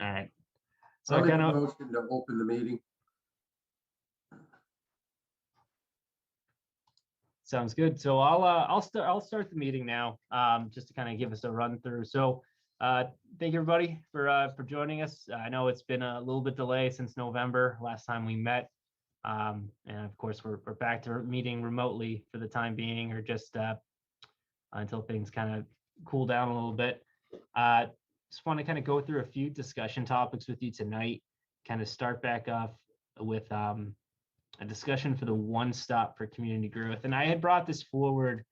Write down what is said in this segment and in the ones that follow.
All right. So I'll I make kind a of motion to open the meeting. sounds good. So I'll start the meeting now, just to kind of give us a run through. So thank you everybody for joining us. I know it's been a little bit delay since November, last time we met. And of course we're back to meeting remotely for the time being, or just until things kind of cool down a little bit. Just want to kind of go through a few discussion topics with you tonight, kind of start back off with a discussion for the one stop for community growth. And I had brought this forward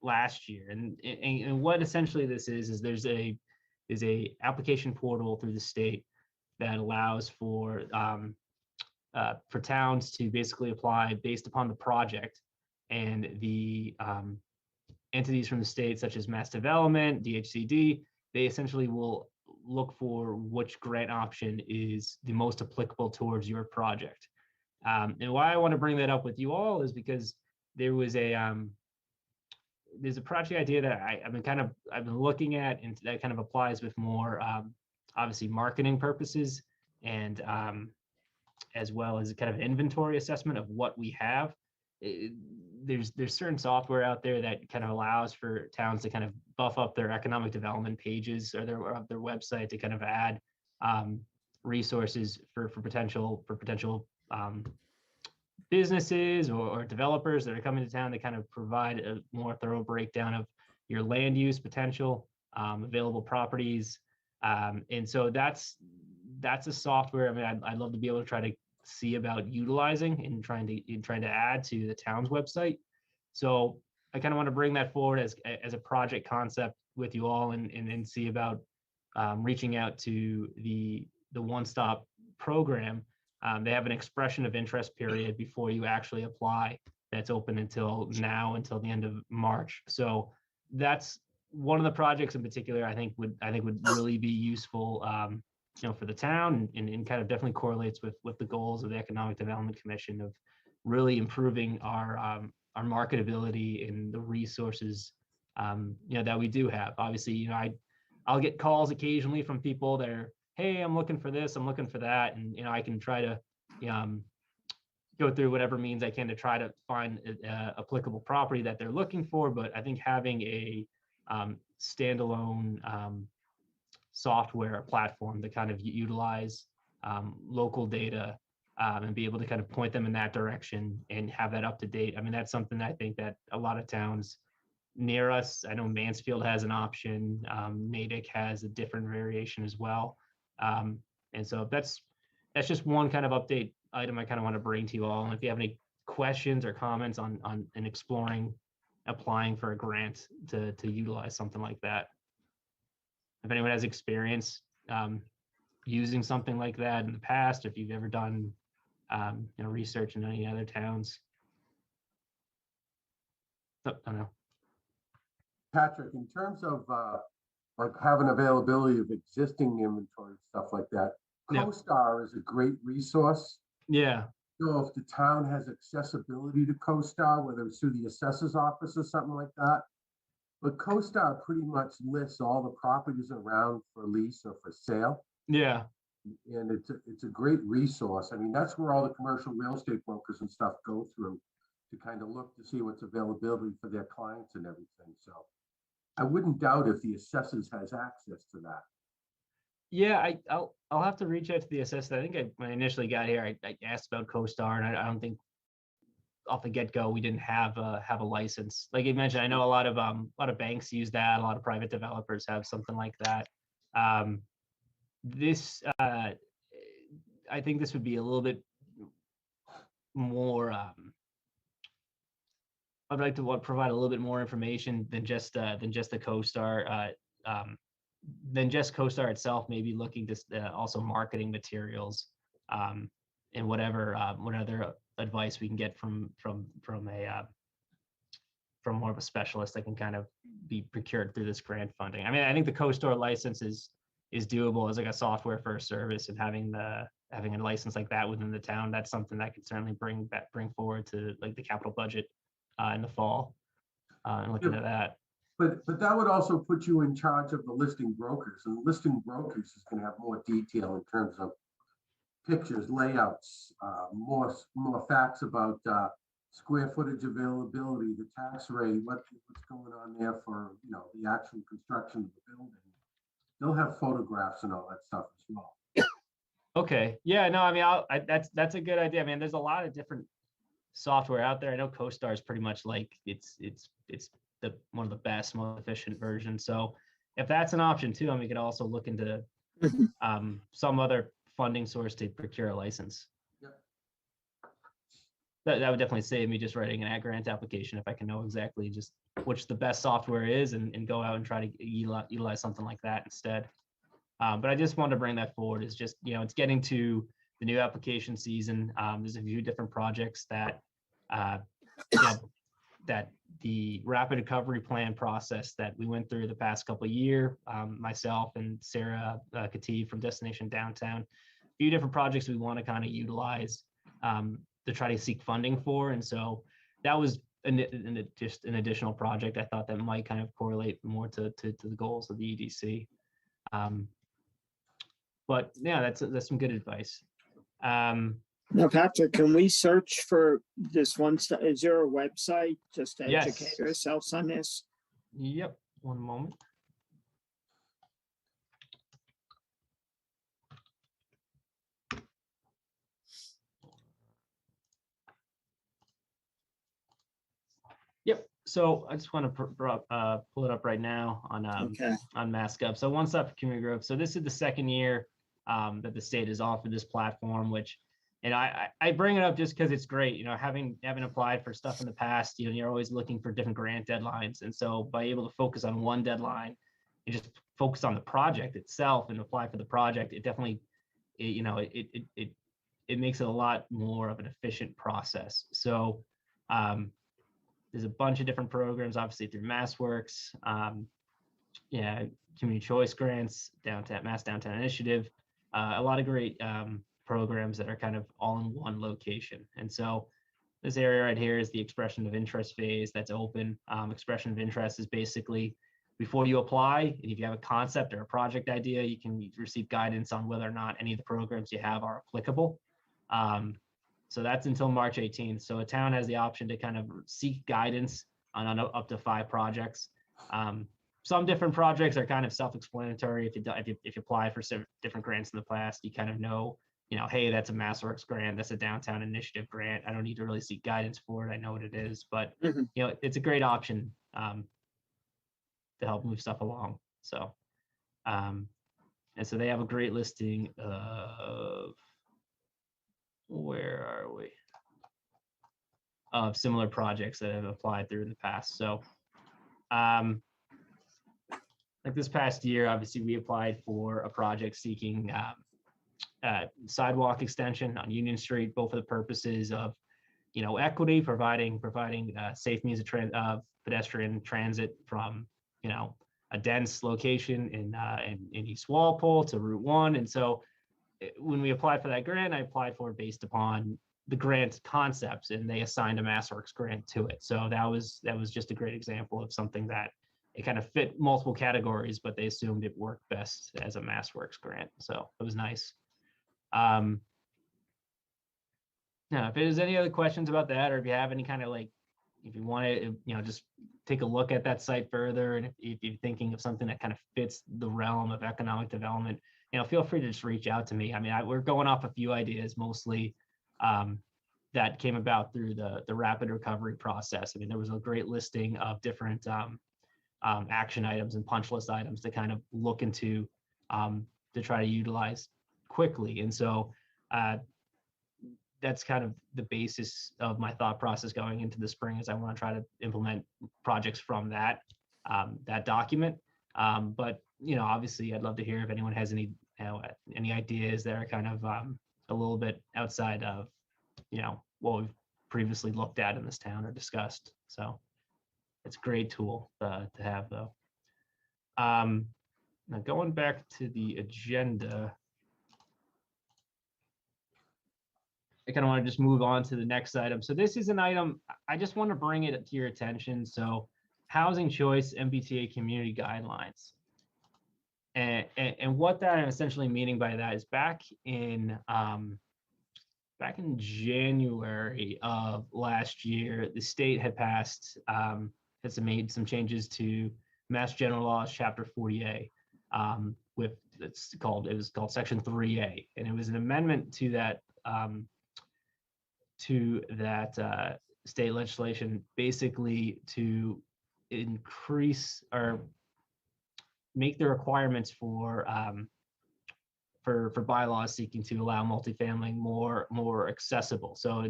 last year, and what essentially this is there's a application portal through the state that allows for towns to basically apply based upon the project, and the entities from the state such as Mass Development, DHCD, they essentially will look for which grant option is the most applicable towards your project. And why I want to bring that up with you all is because there was there's a project idea that I've been looking at, and that kind of applies with more obviously marketing purposes, and as well as a kind of inventory assessment of what we have. There's certain software out there that kind of allows for towns to kind of buff up their economic development pages or their website to kind of add resources for potential businesses or developers that are coming to town, to kind of provide a more thorough breakdown of your land use potential, available properties. And so that's a software. I mean, I'd love to be able to try to see about utilizing and trying to add to the town's website. So I kind of want to bring that forward as a project concept with you all, and see about reaching out to the one-stop program. They have an expression of interest period before you actually apply. That's open until the end of March. So that's one of the projects in particular I think would really be useful, for the town, and kind of definitely correlates with the goals of the Economic Development Commission of really improving our marketability and the resources that we do have. Obviously, I'll get calls occasionally from people that are, hey, I'm looking for this, I'm looking for that, and I can try to go through whatever means I can to try to find applicable property that they're looking for. But I think having a standalone software platform to kind of utilize local data and be able to kind of point them in that direction and have that up to date. I mean, that's something that I think that a lot of towns near us, I know Mansfield has an option, Natick has a different variation as well. And so that's just one kind of update item I kind of want to bring to you all. And if you have any questions or comments on exploring applying for a grant to utilize something like that. If anyone has experience using something like that in the past, if you've ever done research in any other towns. I don't know. Patrick, in terms of like having availability of existing inventory, stuff like that, Yeah. CoStar is a great resource. Yeah. So if the town has accessibility to CoStar, whether it's through the assessor's office or something like that, but CoStar pretty much lists all the properties around for lease or for sale. Yeah. And it's a great resource. I mean, that's where all the commercial real estate brokers and stuff go through to kind of look to see what's availability for their clients and everything. So I wouldn't doubt if the assessors has access to that. Yeah, I'll have to reach out to the assessor. I think when I initially got here, I asked about CoStar, and I don't think off the get-go we didn't have a license. Like you mentioned, I know a lot of banks use that. A lot of private developers have something like that. I think this would be a little bit more. I'd like to provide a little bit more information than just the CoStar. Than just CoStar itself, maybe looking to also marketing materials, and what other advice we can get from more of a specialist that can kind of be procured through this grant funding. I mean, I think the CoStar license is doable as like a software for a service, and having a license like that within the town, that's something that can certainly bring forward to like the capital budget in the fall, and looking at that. But that would also put you in charge of the listing brokers, and listing brokers is going to have more detail in terms of pictures, layouts, more facts about square footage availability, the tax rate, what's going on there for, you know, the actual construction of the building. They'll have photographs and all that stuff as well. Okay. Yeah, no, I mean, that's a good idea. I mean, there's a lot of different software out there. I know CoStar is pretty much like it's the one of the best, most efficient versions. So if that's an option too, and we could also look into some other funding source to procure a license. Yep. That would definitely save me just writing an ag grant application if I can know exactly just which the best software is and go out and try to utilize something like that instead. But I just wanted to bring that forward. Is just, you know, it's getting to the new application season. There's a few different projects that, you know, that the rapid recovery plan process that we went through the past couple of years, myself and Sarah Khatib from Destination Downtown, a few different projects we want to kind of utilize to try to seek funding for. And so that was just an additional project I thought that might kind of correlate more to the goals of the EDC. But yeah, that's some good advice. Now, Patrick, can we search for this one? Is there a website just to educate ourselves on this? Yep. One moment. Yep. So I just want to pull it up right now on MassGov. So One Stop Community Growth. So this is the second year that the state has offered this platform, which, and I bring it up just because it's great. You know, having applied for stuff in the past, you know, you're always looking for different grant deadlines, and so by able to focus on one deadline and just focus on the project itself and apply for the project, it definitely, you know, it makes it a lot more of an efficient process. So there's a bunch of different programs, obviously through MassWorks, yeah, community choice grants, Mass Downtown Initiative, a lot of great programs that are kind of all in one location. And so this area right here is the expression of interest phase that's open. Expression of interest is basically before you apply, and if you have a concept or a project idea, you can receive guidance on whether or not any of the programs you have are applicable. So that's until March 18th. So a town has the option to kind of seek guidance on up to 5 projects. Some different projects are kind of self-explanatory. If you apply for some different grants in the past, you kind of know, hey, that's a MassWorks grant, that's a downtown initiative grant. I don't need to really seek guidance for it. I know what it is, but it's a great option to help move stuff along. So, and so they have a great listing of, where are we? Of similar projects that have applied through in the past. So, like this past year, obviously we applied for a project seeking sidewalk extension on Union Street, both for the purposes of, equity, providing safe means of pedestrian transit from, a dense location in East Walpole to Route 1. And so when we applied for that grant, I applied for it based upon the grant concepts, and they assigned a MassWorks grant to it. So that was just a great example of something that it kind of fit multiple categories, but they assumed it worked best as a MassWorks grant. So it was nice. Now, if there's any other questions about that, or if you have any kind of if you want to, just take a look at that site further, and if you're thinking of something that kind of fits the realm of economic development, feel free to just reach out to me. I mean, we're going off a few ideas mostly that came about through the rapid recovery process. I mean, there was a great listing of different action items and punch list items to kind of look into to try to utilize quickly. And so that's kind of the basis of my thought process going into the spring, is I want to try to implement projects from that document. But obviously, I'd love to hear if anyone has any ideas that are kind of a little bit outside of what we've previously looked at in this town or discussed. So it's a great tool to have, though. Now going back to the agenda, I kind of want to just move on to the next item. So this is an item, I just want to bring it to your attention. So housing choice MBTA community guidelines. And what that I'm essentially meaning by that is back in January of last year, the state had passed made some changes to Mass General Laws Chapter 40A with it was called Section 3A, and it was an amendment to that state legislation, basically to increase or make the requirements for bylaws seeking to allow multifamily more accessible. So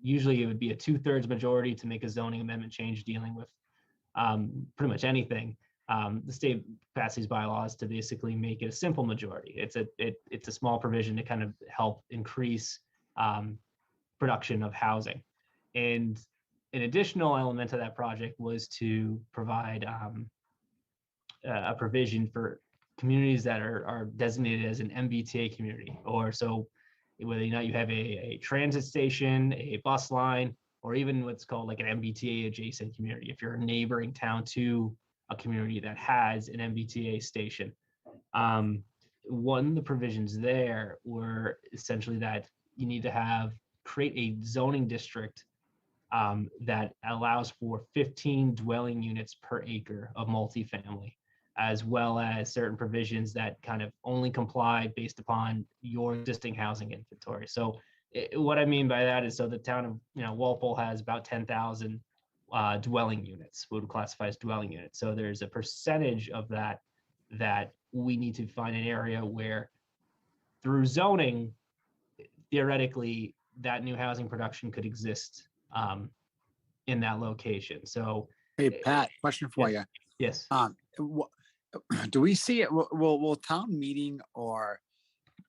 usually it would be a 2/3 majority to make a zoning amendment change dealing with pretty much anything. The state passed these bylaws to basically make it a simple majority. It's a small provision to kind of help increase production of housing. And an additional element of that project was to provide a provision for communities that are designated as an MBTA community, or so whether or not you have a transit station, a bus line, or even what's called like an MBTA adjacent community, if you're a neighboring town to a community that has an MBTA station. One of the provisions there were essentially that you need to create a zoning district that allows for 15 dwelling units per acre of multifamily, as well as certain provisions that kind of only comply based upon your existing housing inventory. So what I mean by that is, so the town of Walpole has about 10,000 dwelling units, would classify as dwelling units. So there's a percentage of that we need to find an area where through zoning, theoretically, that new housing production could exist in that location. So hey, Pat, question for you. Yes. Do we see it? Will town meeting or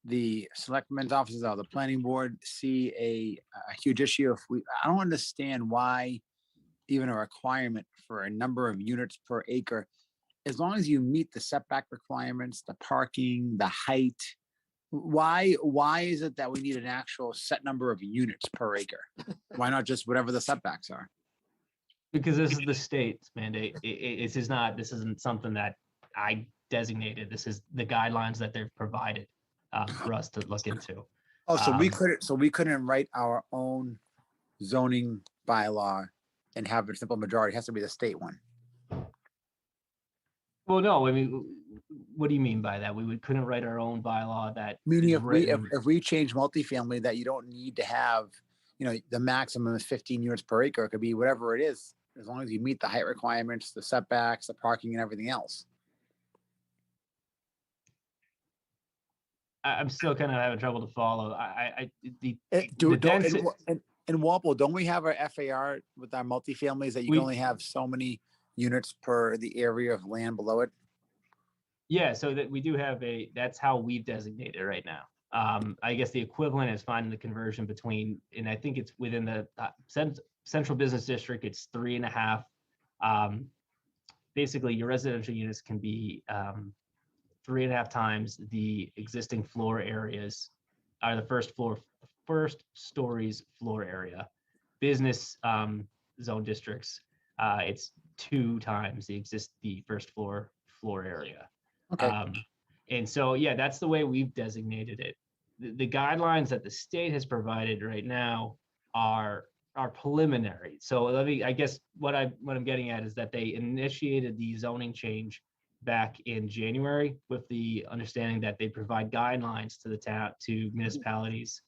the selectmen's offices or the planning board see a huge issue I don't understand why even a requirement for a number of units per acre, as long as you meet the setback requirements, the parking, the height, why is it that we need an actual set number of units per acre? Why not just whatever the setbacks are? Because this is the state's mandate. This isn't something that I designated. This is the guidelines that they've provided for us to look into. Oh, so we couldn't write our own zoning bylaw and have a simple majority. It has to be the state one. Well, no, I mean, what do you mean by that? We couldn't write our own bylaw that. Meaning if we change multifamily, that you don't need to have, the maximum is 15 units per acre. It could be whatever it is, as long as you meet the height requirements, the setbacks, the parking, and everything else. I'm still kind of having trouble to follow. In Walpole, don't we have our FAR with our multifamilies that you can only have so many units per the area of land below it? Yeah, so that we do have that's how we've designated right now. I guess the equivalent is finding the conversion between, and I think it's within the central business district, it's 3.5. Basically, your residential units can be 3.5 times the existing floor areas, are the first stories floor area. Business zone districts, it's 2 times the first floor area. Okay. And so, yeah, that's the way we've designated it. The guidelines that the state has provided right now are preliminary. So I guess what I'm getting at is that they initiated the zoning change back in January with the understanding that they provide guidelines to municipalities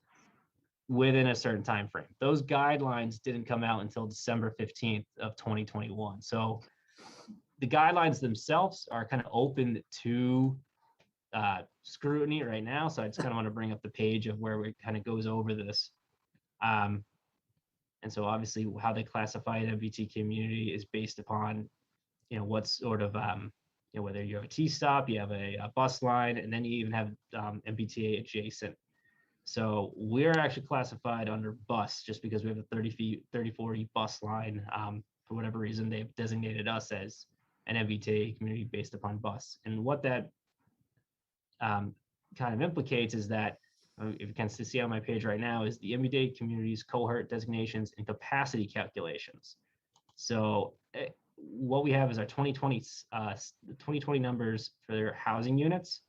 within a certain time frame. Those guidelines didn't come out until December 15th of 2021. So the guidelines themselves are kind of open to scrutiny right now. So I just kind of want to bring up the page of where it kind of goes over this. And so obviously how they classify an MBTA community is based upon, what sort of, whether you have a T-stop, you have a bus line, and then you even have MBTA adjacent. So we're actually classified under bus just because we have a 3040 bus line. For whatever reason, they've designated us as an MBTA community based upon bus. And what that kind of implicates is that, if you can see on my page right now, is the MBTA communities, cohort designations, and capacity calculations. So what we have is our 2020, the 2020 numbers for their housing units.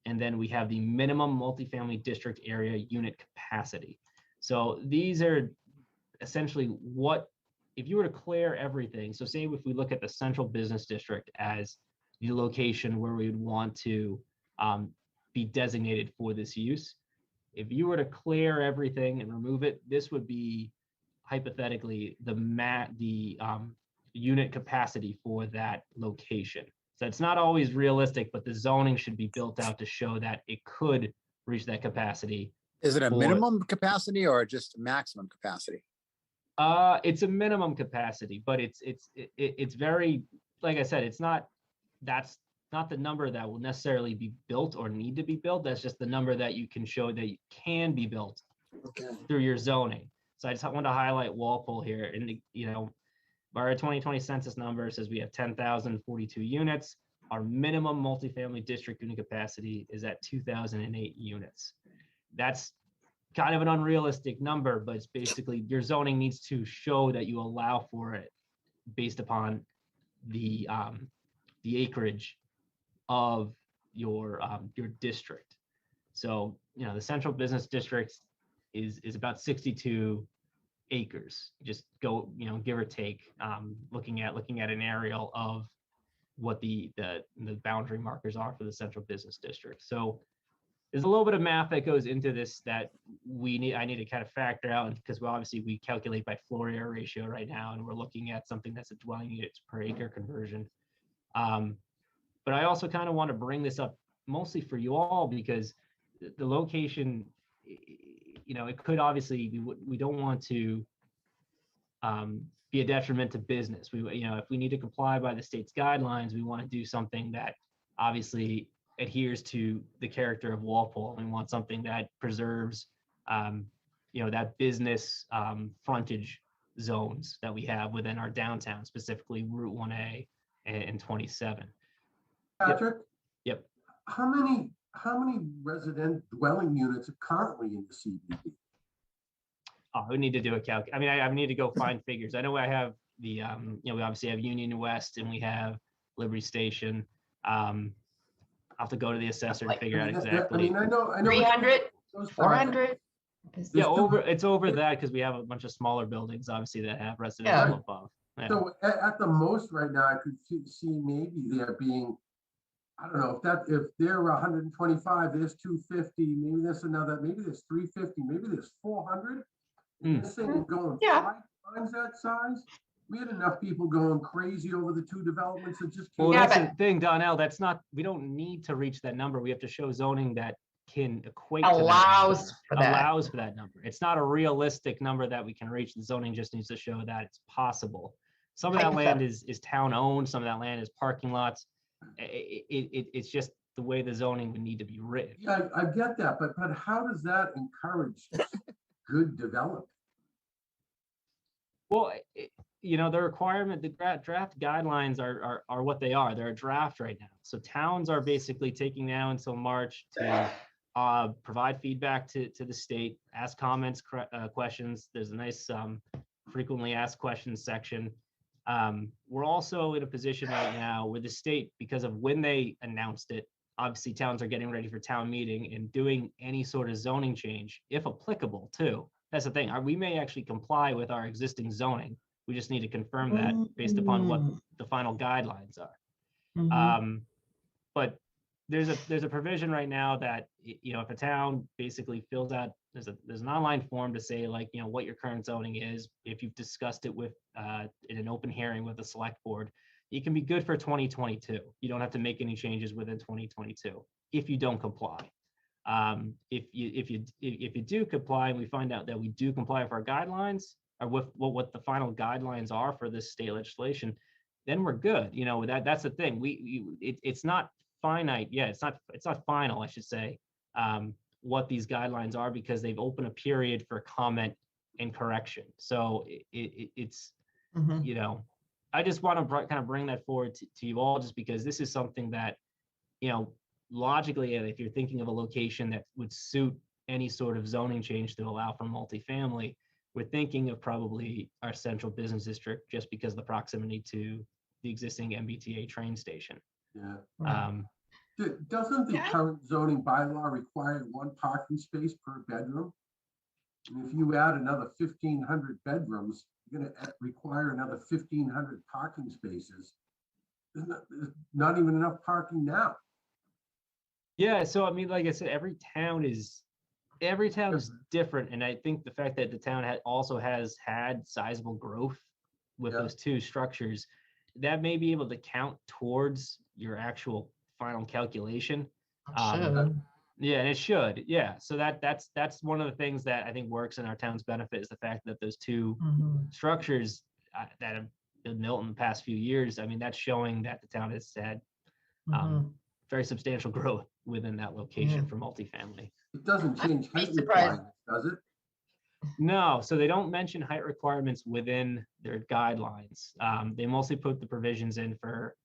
And then we have the minimum multifamily district area unit capacity. So these are essentially what, if you were to clear everything, so say if we look at the central business district as the location where we would want to be designated for this use, if you were to clear everything and remove it, this would be hypothetically the unit capacity for that location. So it's not always realistic, but the zoning should be built out to show that it could reach that capacity. Is it a for- minimum capacity or just maximum capacity? It's a minimum capacity, but it's very, like I said, that's not the number that will necessarily be built or need to be built. That's just the number that you can show that you can be built Okay. through your zoning. So I just want to highlight Walpole here, and our 2020 census number says we have 10,042 units. Our minimum multifamily district unit capacity is at 2,008 units. That's kind of an unrealistic number, but it's basically your zoning needs to show that you allow for it based upon the acreage of your district. So the central business district is about 62 acres. Just go give or take, looking at an aerial of what the boundary markers are for the central business district. So there's a little bit of math that goes into this that I need to kind of factor out, because we calculate by floor area ratio right now, and we're looking at something that's a dwelling units per acre conversion. But I also kind of want to bring this up mostly for you all, because the location, it could obviously, we don't want to be a detriment to business. If we need to comply by the state's guidelines, we want to do something that obviously adheres to the character of Walpole. We want something that preserves, that business frontage zones that we have within our downtown, specifically Route 1A and 27. Patrick? Yep. How many resident dwelling units are currently in the CBD? Oh, we need to do a calc. I mean, I need to go find figures. I know I have the, we obviously have Union West and we have Liberty Station. I'll have to go to the assessor to figure out exactly. I know. 300, those 400. Yeah, it's over that, because we have a bunch of smaller buildings, obviously, that have residential above. Yeah. So at the most right now, I could see maybe there being, I don't know, if they're 125, there's 250, maybe there's another, maybe there's 350, maybe there's 400. This thing is going 5 times that size. We had enough people going crazy over the 2 developments that just came. Well, that's the thing, Donnell. We don't need to reach that number. We have to show zoning that can equate Allows for that number. It's not a realistic number that we can reach. The zoning just needs to show that it's possible. Some of that land is town owned. Some of that land is parking lots. It's just the way the zoning would need to be written. Yeah, I get that, but how does that encourage good development? Well, the requirement, the draft guidelines are what they are. They're a draft right now. So towns are basically taking now until March to provide feedback to the state, ask comments, questions. There's a nice frequently asked questions section. We're also in a position right now where the state, because of when they announced it, obviously towns are getting ready for town meeting and doing any sort of zoning change, if applicable too. That's the thing. We may actually comply with our existing zoning. We just need to confirm that based upon what the final guidelines are. But there's a provision right now that, if a town basically fills out, there's an online form to say, like, what your current zoning is. If you've discussed it with in an open hearing with the select board, you can be good for 2022. You don't have to make any changes within 2022 if you don't comply. If you do comply, and we find out that we do comply with our guidelines, or with what the final guidelines are for this state legislation, then we're good. That's the thing. It's not finite. Yeah, it's not final, I should say, what these guidelines are, because they've opened a period for comment and correction. So it's I just want to kind of bring that forward to you all, just because this is something that, logically, if you're thinking of a location that would suit any sort of zoning change to allow for multifamily, we're thinking of probably our central business district, just because of the proximity to the existing MBTA train station. Yeah. Um, Doesn't the Yeah. current zoning bylaw require one parking space per bedroom? And if you add another 1,500 bedrooms, you're gonna require another 1,500 parking spaces. There's not even enough parking now. Yeah, so I mean, like I said, every town is different, and I think the fact that the town also has had sizable growth with Yeah. those two structures, that may be able to count towards your actual final calculation. Should. Yeah, and it should. Yeah, so that's one of the things that I think works in our town's benefit is the fact that those two Mhm. structures that have been built in the past few years. I mean, that's showing that the town has had Mhm. very substantial growth within that location Yeah. for multifamily. It doesn't change I'd be height surprised. requirements, does it? No, so they don't mention height requirements within their guidelines. They mostly put the provisions in for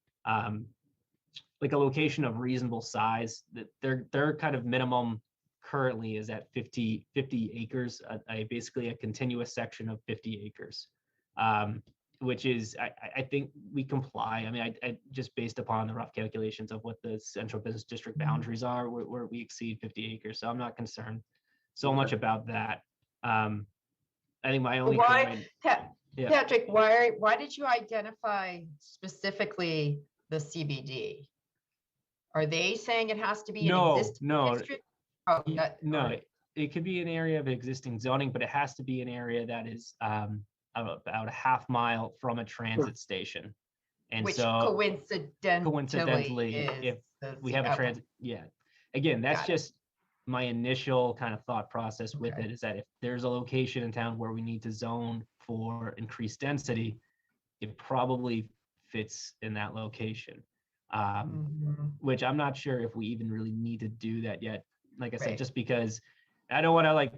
like a location of reasonable size. That their kind of minimum currently is at 50 acres, basically a continuous section of 50 acres, which is I think we comply. I mean, I just based upon the rough calculations of what the central business district boundaries are, where we exceed 50 acres. So I'm not concerned so much about that. I think my only Why, comment, yeah. Patrick, why did you identify specifically the CBD? Are they saying it has to be an No, existing no. district? Oh, No, all right. it could be an area of existing zoning, but it has to be an area that is about a half mile from a transit station. And Which so coincidentally is if the we have a okay. transit, yeah. Again, that's Got it. just my initial kind of thought process with Okay. it is that if there's a location in town where we need to zone for increased density, it probably fits in that location. Mhm. Which I'm not sure if we even really need to do that yet. Like I said, Right. just because I don't want to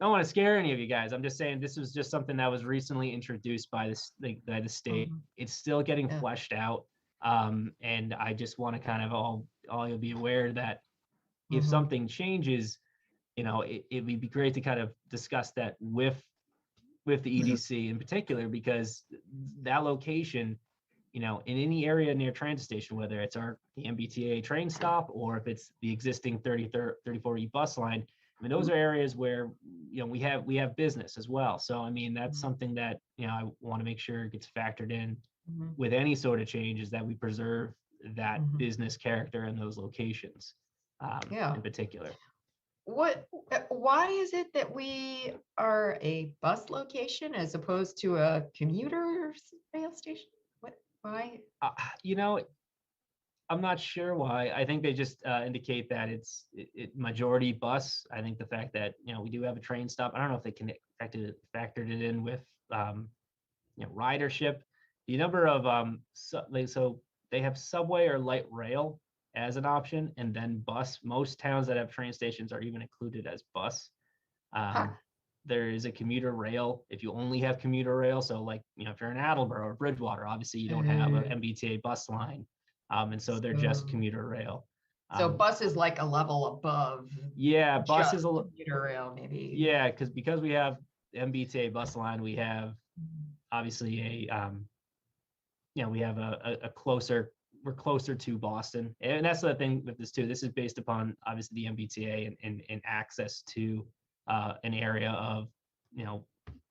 don't want to scare any of you guys. I'm just saying this was just something that was recently introduced by by the state. Mhm. It's still getting Yeah. fleshed out. And I just want to kind of all you'll be aware that if Mhm. something changes, it would be great to kind of discuss that with the EDC in particular, because that location, in any area near transit station, whether it's the MBTA train stop or if it's the existing 34E bus line, I mean, those are areas where, we have business as well. So, I mean, that's Mhm. something that, I want to make sure gets factored in Mhm. with any sort of change, is that we preserve that Mhm. business character in those locations, Yeah. in particular. Why is it that we are a bus location as opposed to a commuter rail station? Why? I'm not sure why. I think they just indicate that it's majority bus. I think the fact that we do have a train stop. I don't know if they factored it in with ridership. The number of so they have subway or light rail as an option, and then bus. Most towns that have train stations are even included as bus. Huh. There is a commuter rail if you only have commuter rail. So like if you're in Attleboro or Bridgewater, obviously you don't have an MBTA bus line. And so they're just commuter rail. So bus is like a level above. Yeah, bus is a commuter rail, maybe. yeah, because we have MBTA bus line, we have obviously we have a closer, we're closer to Boston, and that's the thing with this too. This is based upon obviously the MBTA and access to an area of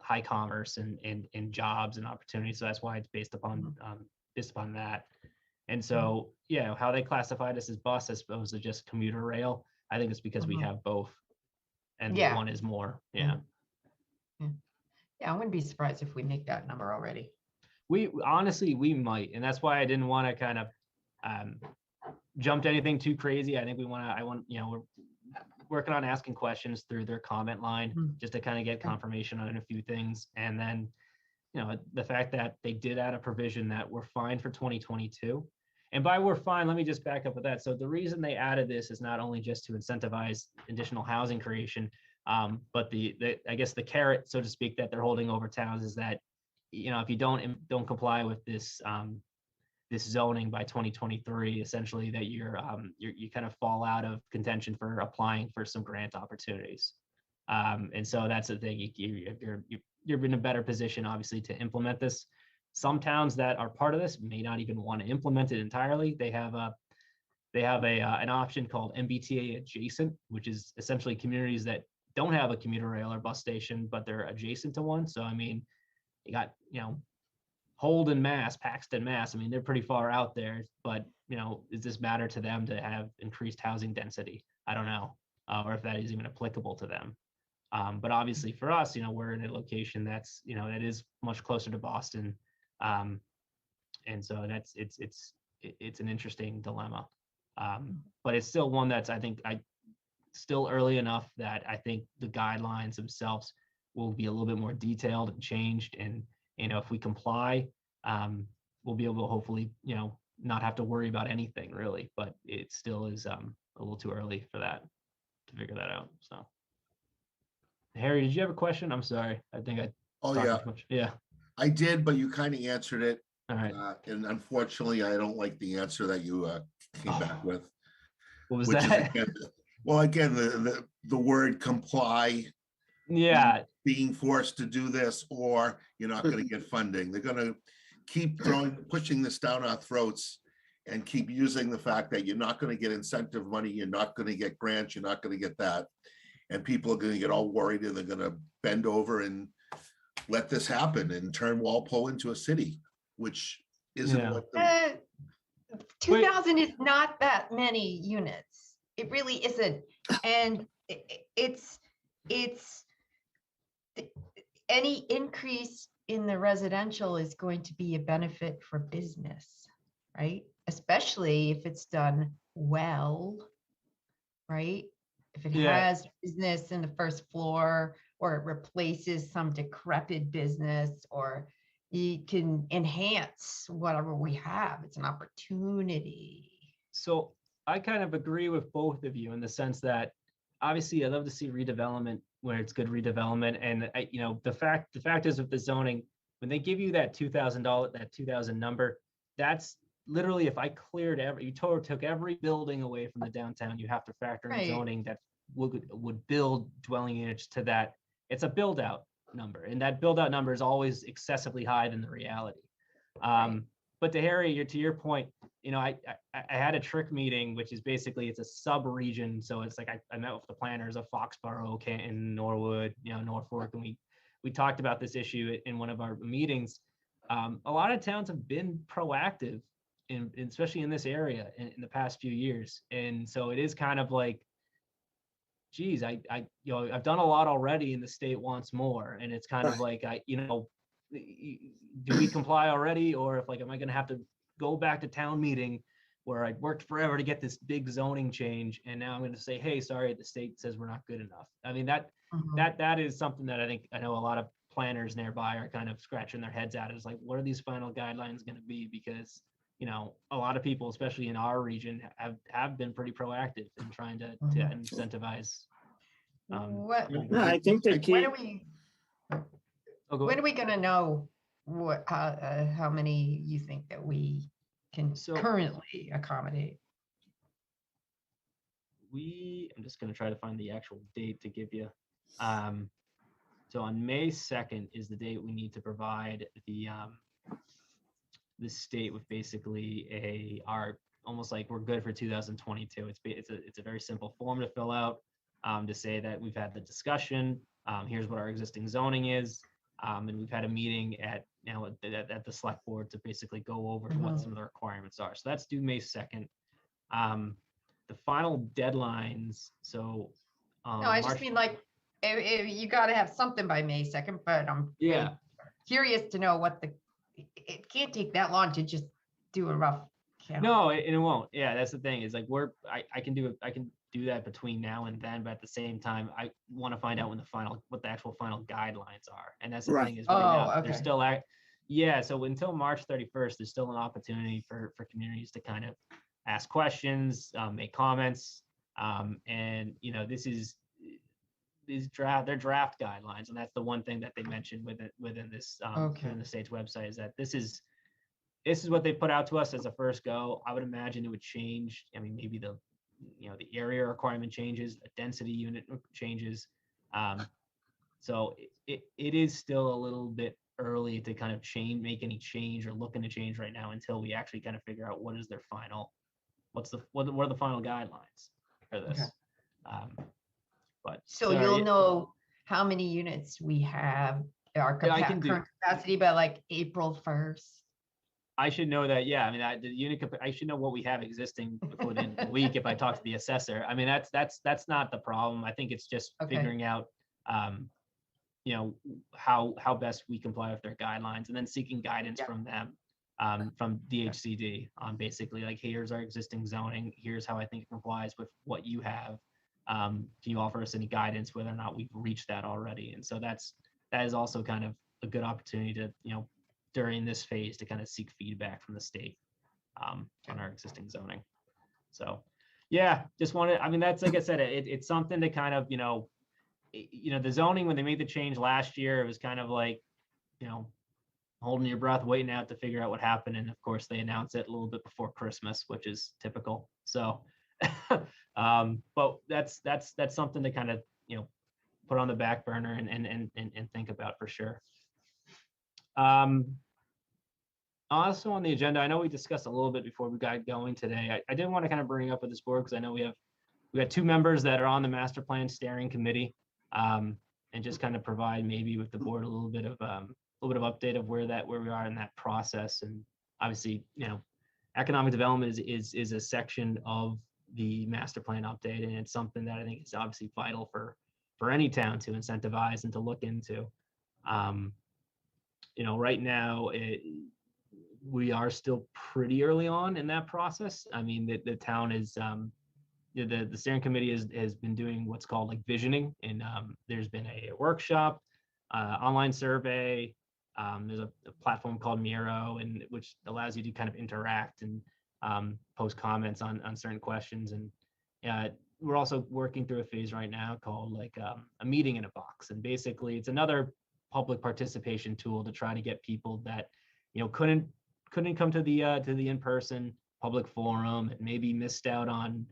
high commerce and jobs and opportunities. So that's why it's based upon that. And so, how they classified us as bus as opposed to just commuter rail, I think it's because we have both, and one is more. Yeah. Yeah, I wouldn't be surprised if we make that number already. We honestly, we might, and that's why I didn't want to kind of jump to anything too crazy. I think we're working on asking questions through their comment line just to kind of get confirmation on a few things. And then, the fact that they did add a provision that we're fine for 2022. And by we're fine, let me just back up with that. So the reason they added this is not only just to incentivize additional housing creation, but I guess the carrot, so to speak, that they're holding over towns is that, if you don't comply with this this zoning by 2023, essentially that you kind of fall out of contention for applying for some grant opportunities. And so that's the thing. You're in a better position, obviously, to implement this. Some towns that are part of this may not even want to implement it entirely. They have an option called Mbta adjacent, which is essentially communities that don't have a commuter rail or bus station, but they're adjacent to one. So I mean, you got, Holden, Mass, Paxton, Mass. I mean, they're pretty far out there, but does this matter to them to have increased housing density? I don't know, or if that is even applicable to them. But obviously for us, we're in a location that's, that is much closer to Boston. And so it's an interesting dilemma. But it's still one that's, I think, still early enough that I think the guidelines themselves will be a little bit more detailed and changed. And, if we comply, we'll be able to hopefully, not have to worry about anything really, but it still is a little too early for that to figure that out. So, Harry, did you have a question? I'm sorry. I think I Oh, talked yeah, too much. Yeah. I did, but you kind of answered it. All right. And unfortunately, I don't like the answer that you came back with. What was Which is that? again, the word comply, Yeah. being forced to do this, or you're not going to get funding. They're going to keep pushing this down our throats and keep using the fact that you're not going to get incentive money, you're not going to get grants, you're not going to get that. And people are going to get all worried and they're going to bend over and let this happen and turn Walpole into a city, which isn't Yeah. what the 2,000 is not that many units. It really isn't. And it's any increase in the residential is going to be a benefit for business, right? Especially if it's done well, right? If it Yeah. has business in the first floor, or it replaces some decrepit business, or you can enhance whatever we have. It's an opportunity. So I kind of agree with both of you in the sense that obviously I love to see redevelopment where it's good redevelopment. And the fact is with the zoning, when they give you that $2,000, that 2,000 number, that's literally if I cleared you took every building away from the downtown, you have to factor in Right. zoning that would build dwelling units to that. It's a build out number, and that build out number is always excessively high than the reality. Right. But to Harry, to your point, I had a trick meeting, which is basically it's a sub region. So it's like I met with the planners of Foxborough, Canton, Norwood, Norfolk, and we talked about this issue in one of our meetings. A lot of towns have been proactive, especially in this area in the past few years, and so it is kind of like, geez, I've done a lot already, and the state wants more, and it's kind of like do we comply already, or if am I going to have to go back to town meeting where I worked forever to get this big zoning change, and now I'm going to say, hey, sorry, the state says we're not good enough. I mean that is something that I know a lot of planners nearby are kind of scratching their heads at. Is like, what are these final guidelines going to be? Because a lot of people, especially in our region, have been pretty proactive in trying to incentivize. I think the key. When are we going to know how many you think that we can currently accommodate? I'm just going to try to find the actual date to give you. So on May 2nd is the date we need to provide the state with basically our almost like we're good for 2022. It's a very simple form to fill out to say that we've had the discussion. Here's what our existing zoning is. And we've had a meeting at the select board to basically go over what some of the requirements are. So that's due May 2nd. The final deadlines. So no, I just mean like you got to have something by May 2nd, but I'm really curious to know it can't take that long to just do a rough count. No, it won't. Yeah, that's the thing is like I can do that between now and then, but at the same time, I want to find out what the actual final guidelines are. And that's the thing is right now, there's still so until March 31st, there's still an opportunity for communities to kind of ask questions, make comments. And they're draft guidelines. And that's the one thing that they mentioned within this within the state's website is that this is what they put out to us as a first go. I would imagine it would change. I mean, maybe the area requirement changes, a density unit changes. So it is still a little bit early to kind of make any change or looking to change right now until we actually kind of figure out what is their final, what are the final guidelines for this. Okay. But So you'll know how many units we have, our Yeah, I can do- current capacity by like April 1st. I should know that. Yeah, I mean, the unit, I should know what we have existing before the end of the week if I talk to the assessor. I mean, that's not the problem. I think it's just Okay. figuring out, you know, how best we comply with their guidelines, and then seeking guidance Yeah. from them, from DHCD on basically like, here's our existing zoning. Here's how I think it complies with what you have. Can you offer us any guidance whether or not we've reached that already? And so that is also kind of a good opportunity to, you know, during this phase to kind of seek feedback from the state on our existing zoning. So, yeah, just wanted, I mean, that's, like I said, it's something to kind of, you know, the zoning, when they made the change last year, it was kind of like, you know, holding your breath, waiting out to figure out what happened. And of course they announced it a little bit before Christmas, which is typical. So, but that's something to kind of, you know, put on the back burner and think about for sure. Also on the agenda, I know we discussed a little bit before we got going today. I did want to kind of bring up with this board because I know we got two members that are on the master plan steering committee, and just kind of provide maybe with the board a little bit of update of where we are in that process. And obviously, you know, economic development is a section of the master plan update, and it's something that I think is obviously vital for any town to incentivize and to look into. You know, right now we are still pretty early on in that process. I mean, the town is, the steering committee has been doing what's called like visioning, and there's been a workshop, online survey. There's a platform called Miro, and which allows you to kind of interact and post comments on certain questions. And we're also working through a phase right now called like a meeting in a box. And basically it's another public participation tool to try to get people that, you know, couldn't come to the in-person public forum and maybe missed out on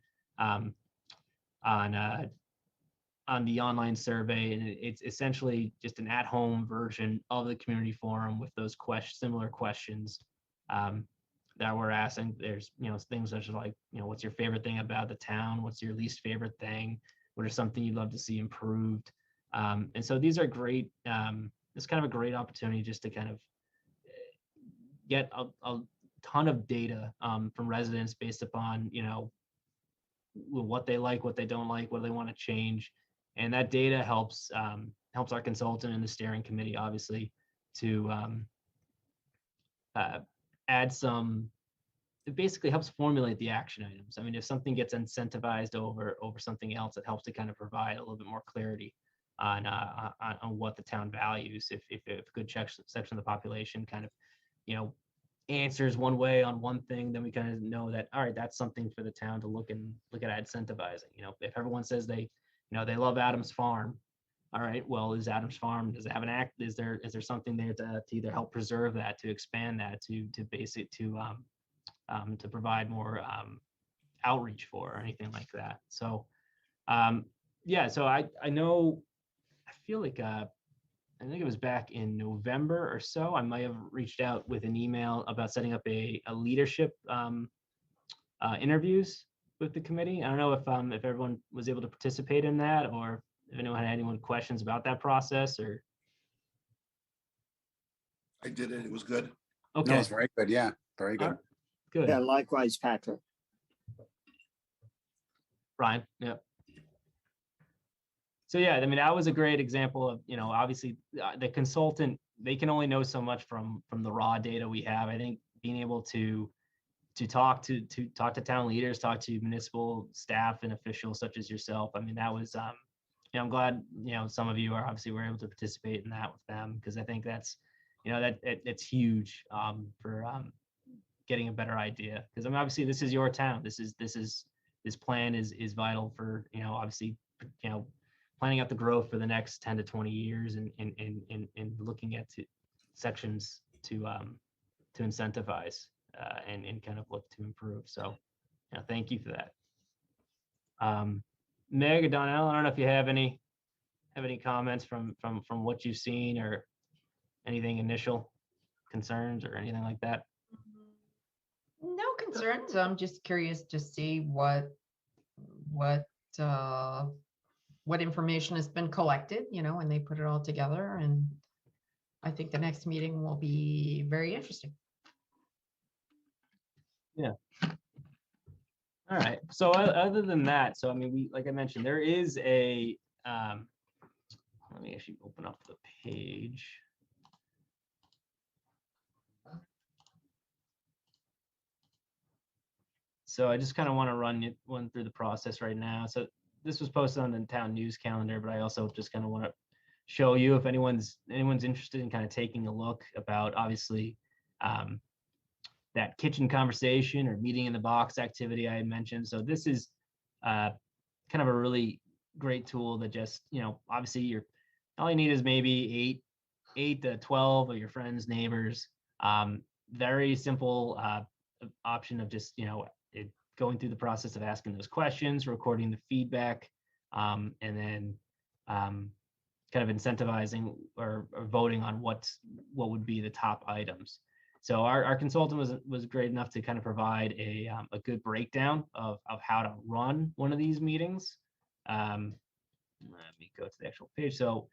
the online survey. And it's essentially just an at-home version of the community forum with those similar questions that we're asking. There's, you know, things such as like, you know, what's your favorite thing about the town? What's your least favorite thing? What is something you'd love to see improved? And so these are great. It's kind of a great opportunity just to kind of get a ton of data from residents based upon, you know, what they like, what they don't like, what they want to change. And that data helps our consultant and the steering committee, obviously, to add some. It basically helps formulate the action items. I mean, if something gets incentivized over something else, it helps to kind of provide a little bit more clarity on what the town values. If a good section of the population kind of, you know, answers one way on one thing, then we kind of know that, all right, that's something for the town to look at incentivizing. You know, if everyone says they love Adams Farm, all right, well, is Adams Farm, does it have an act? Is there something there to either help preserve that, to expand that, to provide more outreach for, or anything like that? So yeah, so I know, I feel like I think it was back in November or so, I might have reached out with an email about setting up a leadership interviews with the committee. I don't know if everyone was able to participate in that, or if anyone had questions about that process. Or I did it. It was good. okay, No, it's very good. Yeah, very good. Good. Yeah, likewise, Patrick. Ryan, yeah. So yeah, I mean, that was a great example of, you know, obviously the consultant, they can only know so much from the raw data we have. I think being able to talk to town leaders, talk to municipal staff and officials such as yourself. I mean, that was, you know, I'm glad, you know, some of you were able to participate in that with them, because I think that's, you know, it's huge for getting a better idea. Because I mean, obviously this is your town. This plan is vital for, you know, obviously, you know, planning out the growth for the next 10 to 20 years, and looking at sections to incentivize and kind of look to improve. So, you know, thank you for that. Meg or Donnell, I don't know if you have any comments from what you've seen, or Anything initial concerns or anything like that? No concerns. I'm just curious to see what information has been collected, and they put it all together. And I think the next meeting will be very interesting. Yeah. All right. So other than that, so I mean, like I mentioned, there is a, let me actually open up the page. So I just kind of want to run through the process right now. So this was posted on the town news calendar, but I also just kind of want to show you if anyone's interested in kind of taking a look about, obviously, that kitchen conversation or meeting in the box activity I had mentioned. So this is kind of a really great tool that just, obviously all you need is maybe 8 to 12 of your friends, neighbors. Very simple option of just, going through the process of asking those questions, recording the feedback, and then kind of incentivizing or voting on what would be the top items. So our consultant was great enough to kind of provide a good breakdown of how to run one of these meetings. Let me go to the actual page. So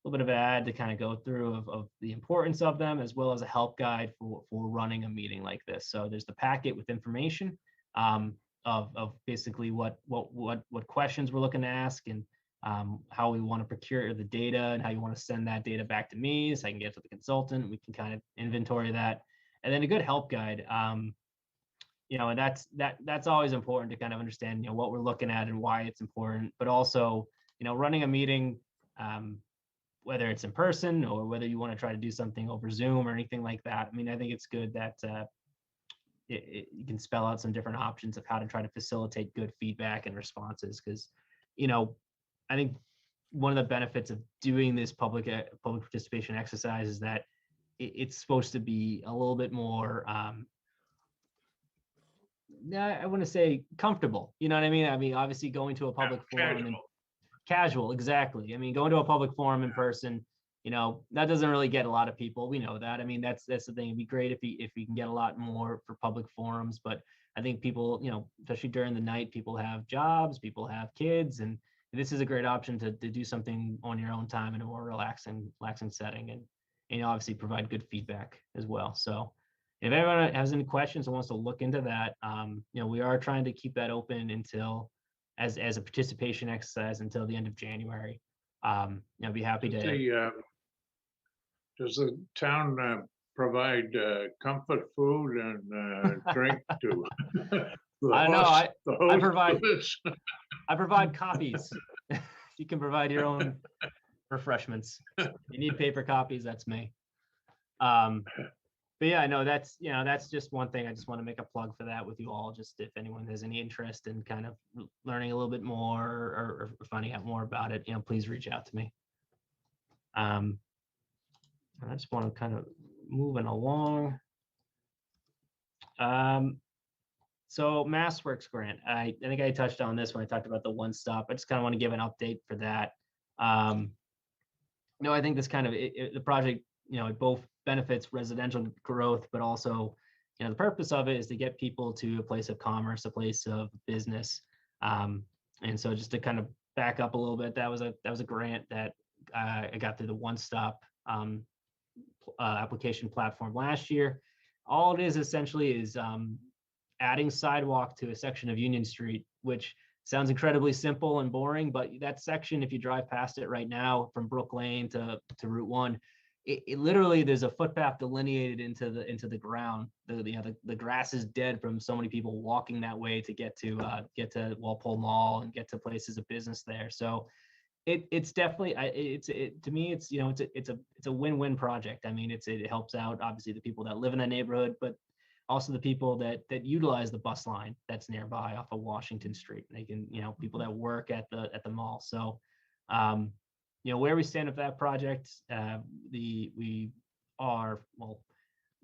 a little bit of an ad to kind of go through of the importance of them, as well as a help guide for running a meeting like this. So there's the packet with information of basically what questions we're looking to ask, and how we want to procure the data, and how you want to send that data back to me so I can get to the consultant. We can kind of inventory that, and then a good help guide. And that's always important to kind of understand, what we're looking at and why it's important, but also, running a meeting, whether it's in person or whether you want to try to do something over Zoom or anything like that. I mean, I think it's good that you can spell out some different options of how to try to facilitate good feedback and responses. Because, I think one of the benefits of doing this public participation exercise is that it's supposed to be a little bit more, I want to say comfortable. You know what I mean? I mean, obviously going to a public forum and casual, exactly. I mean, going to a public forum in person, that doesn't really get a lot of people. We know that. I mean, that's the thing. It'd be great if we can get a lot more for public forums, but I think people, especially during the night, people have jobs, people have kids, and this is a great option to do something on your own time in a more relaxing setting, and obviously provide good feedback as well. So if everyone has any questions and wants to look into that, we are trying to keep that open until as a participation exercise until the end of January. I'd be happy to. Does the town provide comfort food and drink to? I know. I provide copies. You can provide your own refreshments. You need paper copies, that's me. But yeah, no, that's just one thing. I just want to make a plug for that with you all. Just if anyone has any interest in kind of learning a little bit more or finding out more about it, please reach out to me. I just want to kind of moving along. So MassWorks grant, I think I touched on this when I talked about the one stop. I just kind of want to give an update for that. I think this kind of the project, it both benefits residential growth, but also, the purpose of it is to get people to a place of commerce, a place of business. And so just to kind of back up a little bit, that was a grant that I got through the One Stop application platform last year. All it is essentially is adding sidewalk to a section of Union Street, which sounds incredibly simple and boring, but that section, if you drive past it right now from Brook Lane to Route 1, it literally, there's a footpath delineated into the ground. The grass is dead from so many people walking that way to get to Walpole Mall and get to places of business there. So it's definitely to me it's a win-win project. I mean, it helps out obviously the people that live in the neighborhood, but also the people that utilize the bus line that's nearby off of Washington Street. They can, people that work at the mall. So where we stand with that project,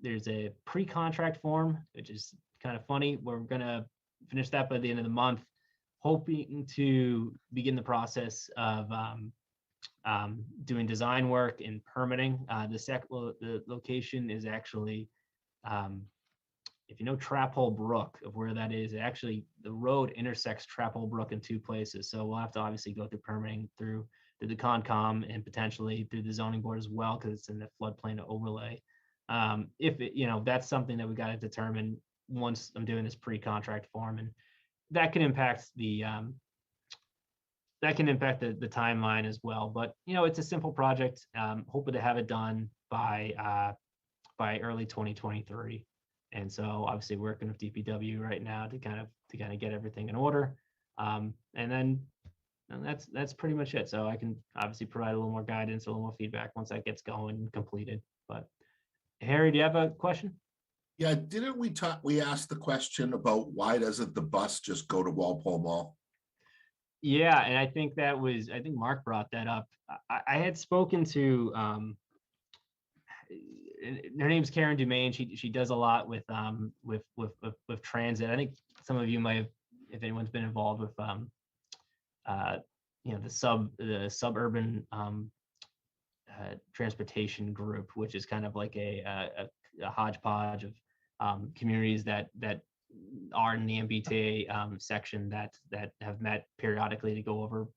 there's a pre-contract form, which is kind of funny. We're gonna finish that by the end of the month, hoping to begin the process of doing design work and permitting. The location is actually, if you know Trap Hole Brook, of where that is, the road intersects Trap Hole Brook in two places. So we'll have to obviously go through permitting through the Concom and potentially through the zoning board as well, because it's in the floodplain overlay. If it, that's something that we got to determine once I'm doing this pre-contract form, and that can impact the timeline as well. But it's a simple project. Hoping to have it done by early 2023. And so obviously working with DPW right now to kind of get everything in order. And then that's pretty much it. So I can obviously provide a little more guidance, a little more feedback once that gets going and completed. But Harry, do you have a question? Yeah, didn't we asked the question about why doesn't the bus just go to Walpole Mall? Yeah, and I think Mark brought that up. I had spoken to her name's Karen Dumaine. She does a lot with transit. I think some of you might have, if anyone's been involved with the suburban transportation group, which is kind of like a hodgepodge of communities that are in the Mbta section that have met periodically to go over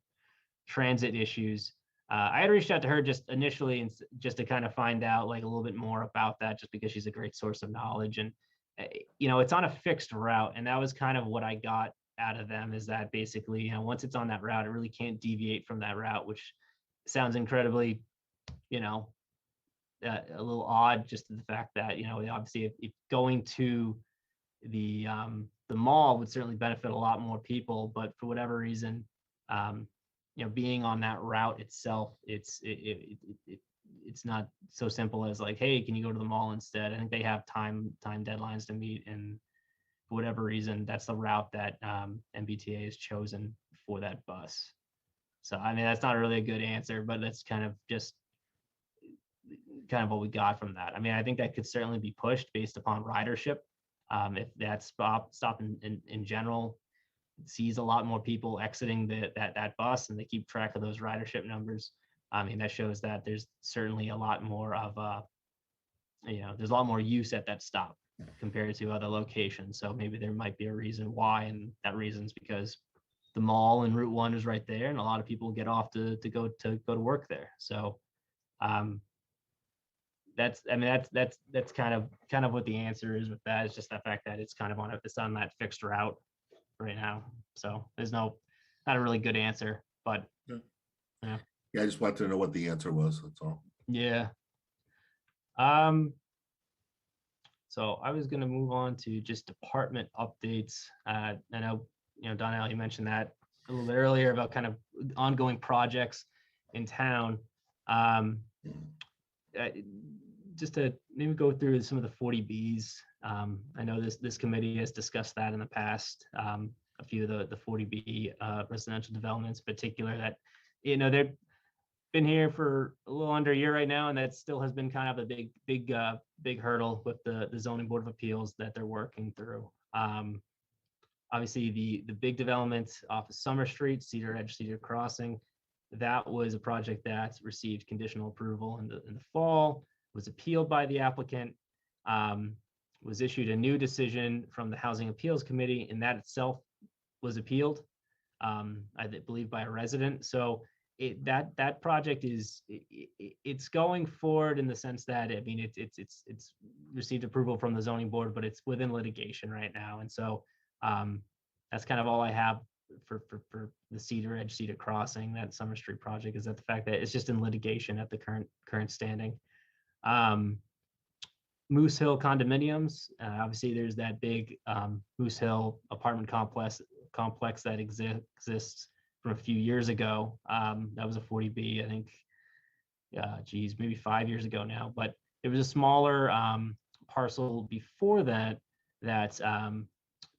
transit issues. I had reached out to her just initially and just to kind of find out like a little bit more about that, just because she's a great source of knowledge. And it's on a fixed route, and that was kind of what I got out of them, is that basically once it's on that route, it really can't deviate from that route, which sounds incredibly a little odd, just to the fact that obviously if going to the mall would certainly benefit a lot more people, but for whatever reason, being on that route itself, it's not so simple as like, hey, can you go to the mall instead? I think they have time deadlines to meet, and for whatever reason, that's the route that MBTA has chosen for that bus. So I mean, that's not really a good answer, but that's kind of what we got from that. I mean, I think that could certainly be pushed based upon ridership. If that stop in general sees a lot more people exiting that bus, and they keep track of those ridership numbers, I mean, that shows that there's certainly a lot more of there's a lot more use at that stop compared to other locations. So maybe there might be a reason why, and that reason is because the mall and Route 1 is right there, and a lot of people get off to go to work there. So that's kind of what the answer is with that. It's just the fact that it's kind of on that fixed route right now. So there's not a really good answer, but yeah, I just wanted to know what the answer was. That's all. Yeah. So I was going to move on to just department updates. I know, Donnell, you mentioned that a little bit earlier about kind of ongoing projects in town. Just to maybe go through some of the 40Bs. I know this committee has discussed that in the past. A few of the 40B residential developments in particular that, they've been here for a little under a year right now, and that still has been kind of a big hurdle with the zoning board of appeals that they're working through. Obviously the big development off of Summer Street, Cedar Edge, Cedar Crossing, that was a project that received conditional approval in the fall, was appealed by the applicant, was issued a new decision from the Housing Appeals Committee, and that itself was appealed, I believe, by a resident. So that project it's going forward in the sense that, I mean, it's received approval from the zoning board, but it's within litigation right now. And so that's kind of all I have for the Cedar Edge, Cedar Crossing, that Summer Street project, is that the fact that it's just in litigation at the current standing. Moose Hill condominiums, obviously there's that big Moose Hill apartment complex that exists from a few years ago. That was a 40B, I think, maybe 5 years ago now, but there was a smaller parcel before that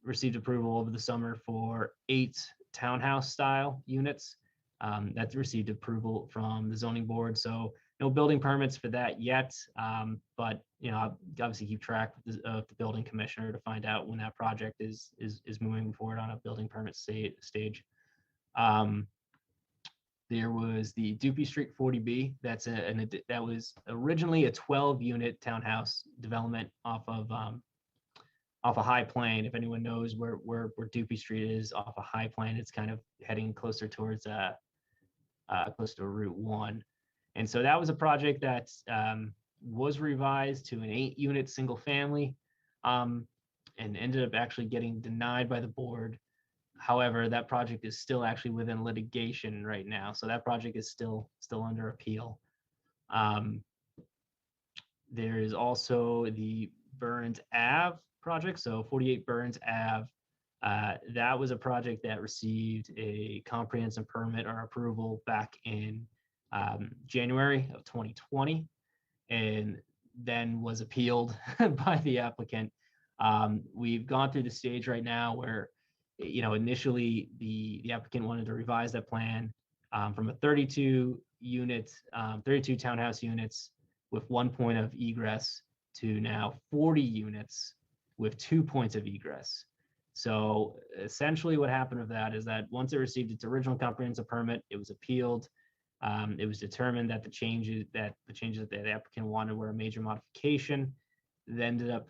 received approval over the summer for 8 townhouse style units that received approval from the zoning board. So no building permits for that yet, but I'll obviously keep track of the building commissioner to find out when that project is moving forward on a building permit stage. There was the Dupuy Street 40B. That was originally a 12-unit townhouse development off of High Plain. If anyone knows where Dupuy Street is, off of High Plain, it's kind of heading closer towards close to Route 1. And so that was a project that was revised to an 8-unit single family, and ended up actually getting denied by the board. However, that project is still actually within litigation right now. So that project is still under appeal. There is also the Burns Ave project. So 48 Burns Ave. That was a project that received a comprehensive permit or approval back in January of 2020, and then was appealed by the applicant. We've gone through the stage right now where, initially the applicant wanted to revise that plan from a 32 townhouse units with 1 point of egress to now 40 units with 2 points of egress. So essentially what happened with that is that once it received its original comprehensive permit, it was appealed. It was determined that the changes that the applicant wanted were a major modification. They ended up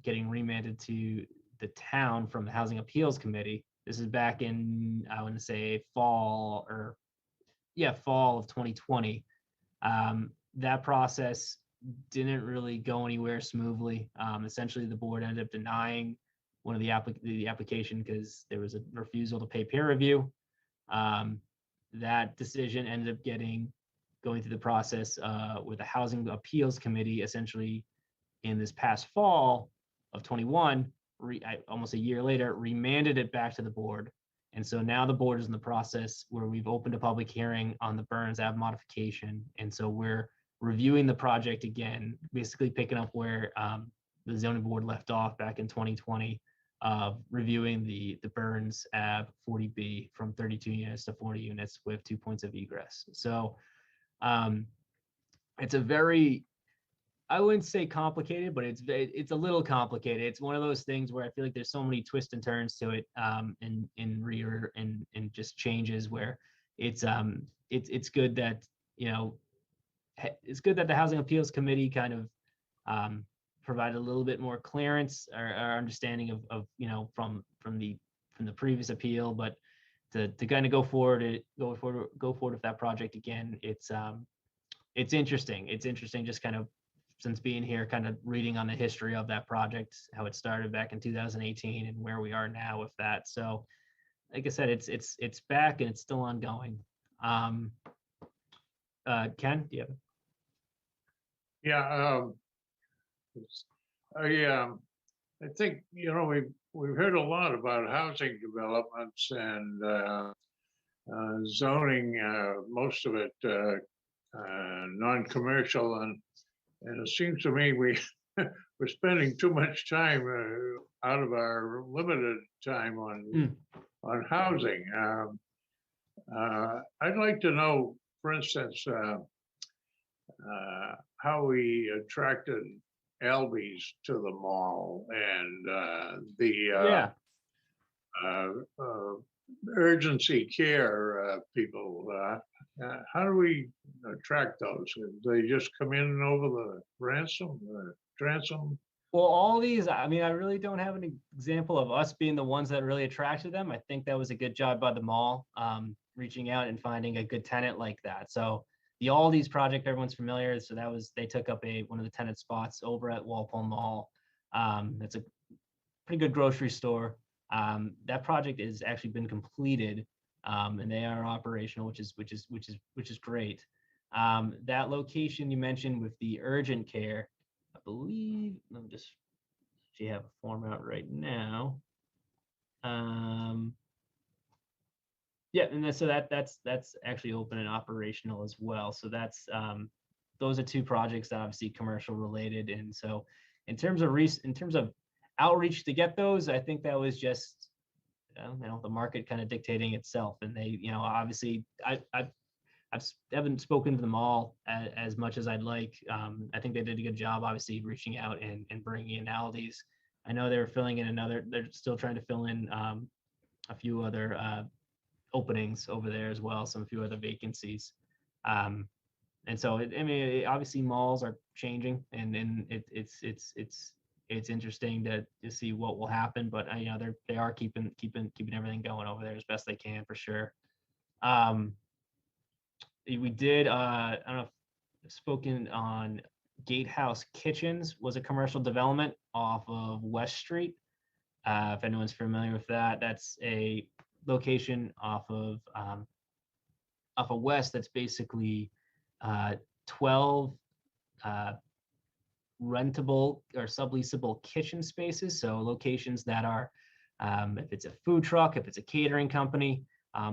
getting remanded to the town from the Housing Appeals Committee. This is back in, I want to say, fall of 2020. That process didn't really go anywhere smoothly. Essentially, the board ended up denying one of the application because there was a refusal to pay peer review. That decision ended up going through the process with the Housing Appeals Committee, essentially in this past fall of 21, almost a year later, remanded it back to the board. And so now the board is in the process where we've opened a public hearing on the Burns Ave modification. And so we're reviewing the project again, basically picking up where the zoning board left off back in 2020, reviewing the Burns Ave 40B from 32 units to 40 units with 2 points of egress. So it's a very, I wouldn't say complicated, but it's a little complicated. It's one of those things where I feel like there's so many twists and turns to it, and just changes where it's good that, it's good that the Housing Appeals Committee kind of provide a little bit more clearance or understanding of from the previous appeal, but to kind of go forward with that project again, it's interesting. It's interesting just kind of since being here, kind of reading on the history of that project, how it started back in 2018 and where we are now with that. So like I said, it's back and it's still ongoing. Ken, do you have? Yeah, I think, we've heard a lot about housing developments and zoning, most of it non-commercial, and it seems to me we're spending too much time out of our limited time on housing. I'd like to know, for instance, how we attracted Albies to the mall and the urgency care people. How do we attract those? They just come in over the transom? Well, all these, I mean, I really don't have an example of us being the ones that really attracted them. I think that was a good job by the mall, reaching out and finding a good tenant like that. So the Aldi's project, everyone's familiar. So they took up one of the tenant spots over at Walpole Mall. That's a pretty good grocery store. That project has actually been completed, and they are operational, which is great. That location you mentioned with the urgent care, I believe, let me just see, have a form out right now. Yeah, and so that's actually open and operational as well. So that's those are two projects that obviously commercial related. And so in terms of outreach to get those, I think that was just the market kind of dictating itself. And they, obviously I haven't spoken to them all as much as I'd like. I think they did a good job, obviously, reaching out and bringing in Aldi's. I know they were filling in they're still trying to fill in a few other openings over there as well, a few other vacancies. And so, obviously malls are changing, and it's interesting to see what will happen. But they are keeping everything going over there as best they can, for sure. We did I don't know if I've spoken on Gatehouse Kitchens, was a commercial development off of West Street. If anyone's familiar with that, that's a location off of West. That's basically 12 rentable or subleasable kitchen spaces. So locations that are, if it's a food truck, if it's a catering company,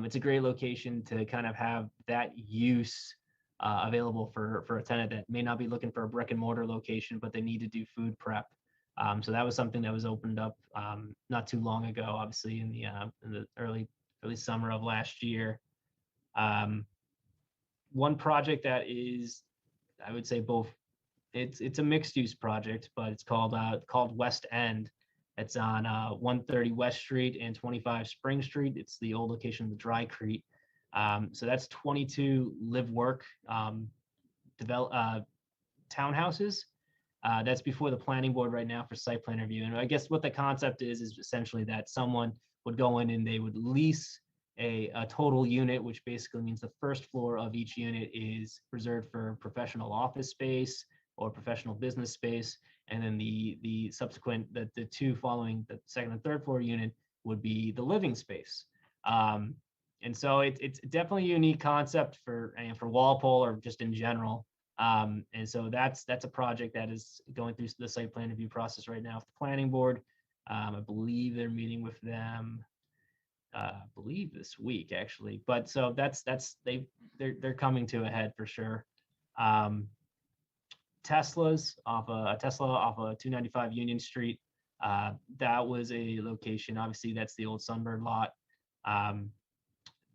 it's a great location to kind of have that use available for a tenant that may not be looking for a brick and mortar location, but they need to do food prep. So that was something that was opened up not too long ago, obviously in the early summer of last year. One project that is, I would say, both, it's a mixed use project, but it's called West End. It's on 130 West Street and 25 Spring Street. It's the old location of the Dry Crete. So that's 22 live work townhouses. That's before the planning board right now for site plan review. And I guess what the concept is essentially that someone would go in and they would lease a total unit, which basically means the first floor of each unit is reserved for professional office space or professional business space. And then the subsequent, the two following the second and third floor unit would be the living space. And so it's definitely a unique concept for Walpole or just in general. And so that's a project that is going through the site plan review process right now with the planning board. I believe they're meeting with them, I believe this week actually. But so they're coming to a head for sure. Tesla off of 295 Union Street. That was a location. Obviously, that's the old Sunbird lot.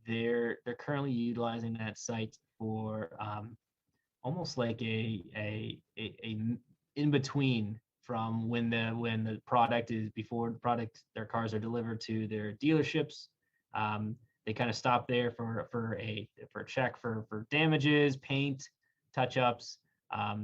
They're currently utilizing that site for almost like a in between from when the product is before the product, their cars are delivered to their dealerships. They kind of stop there for a check for damages, paint, touch-ups.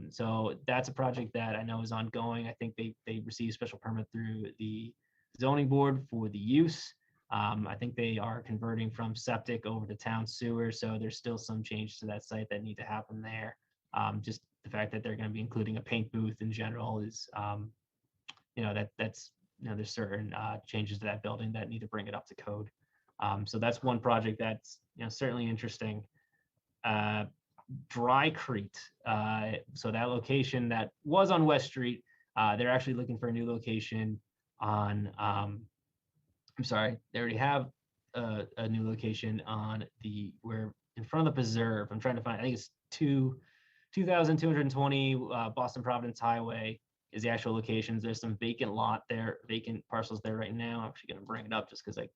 So that's a project that I know is ongoing. I think they received special permit through the zoning board for the use. I think they are converting from septic over to town sewer. So there's still some change to that site that need to happen there. Just the fact that they're going to be including a paint booth in general is, there's certain changes to that building that need to bring it up to code. So that's one project that's, certainly interesting. Dry Crete. So that location that was on West Street, they're actually looking for a new location on, they already have a new location on where in front of the preserve. I'm trying to find, I think it's 2220 Boston Providence Highway is the actual locations. There's some vacant parcels there right now. I'm actually going to bring it up just because I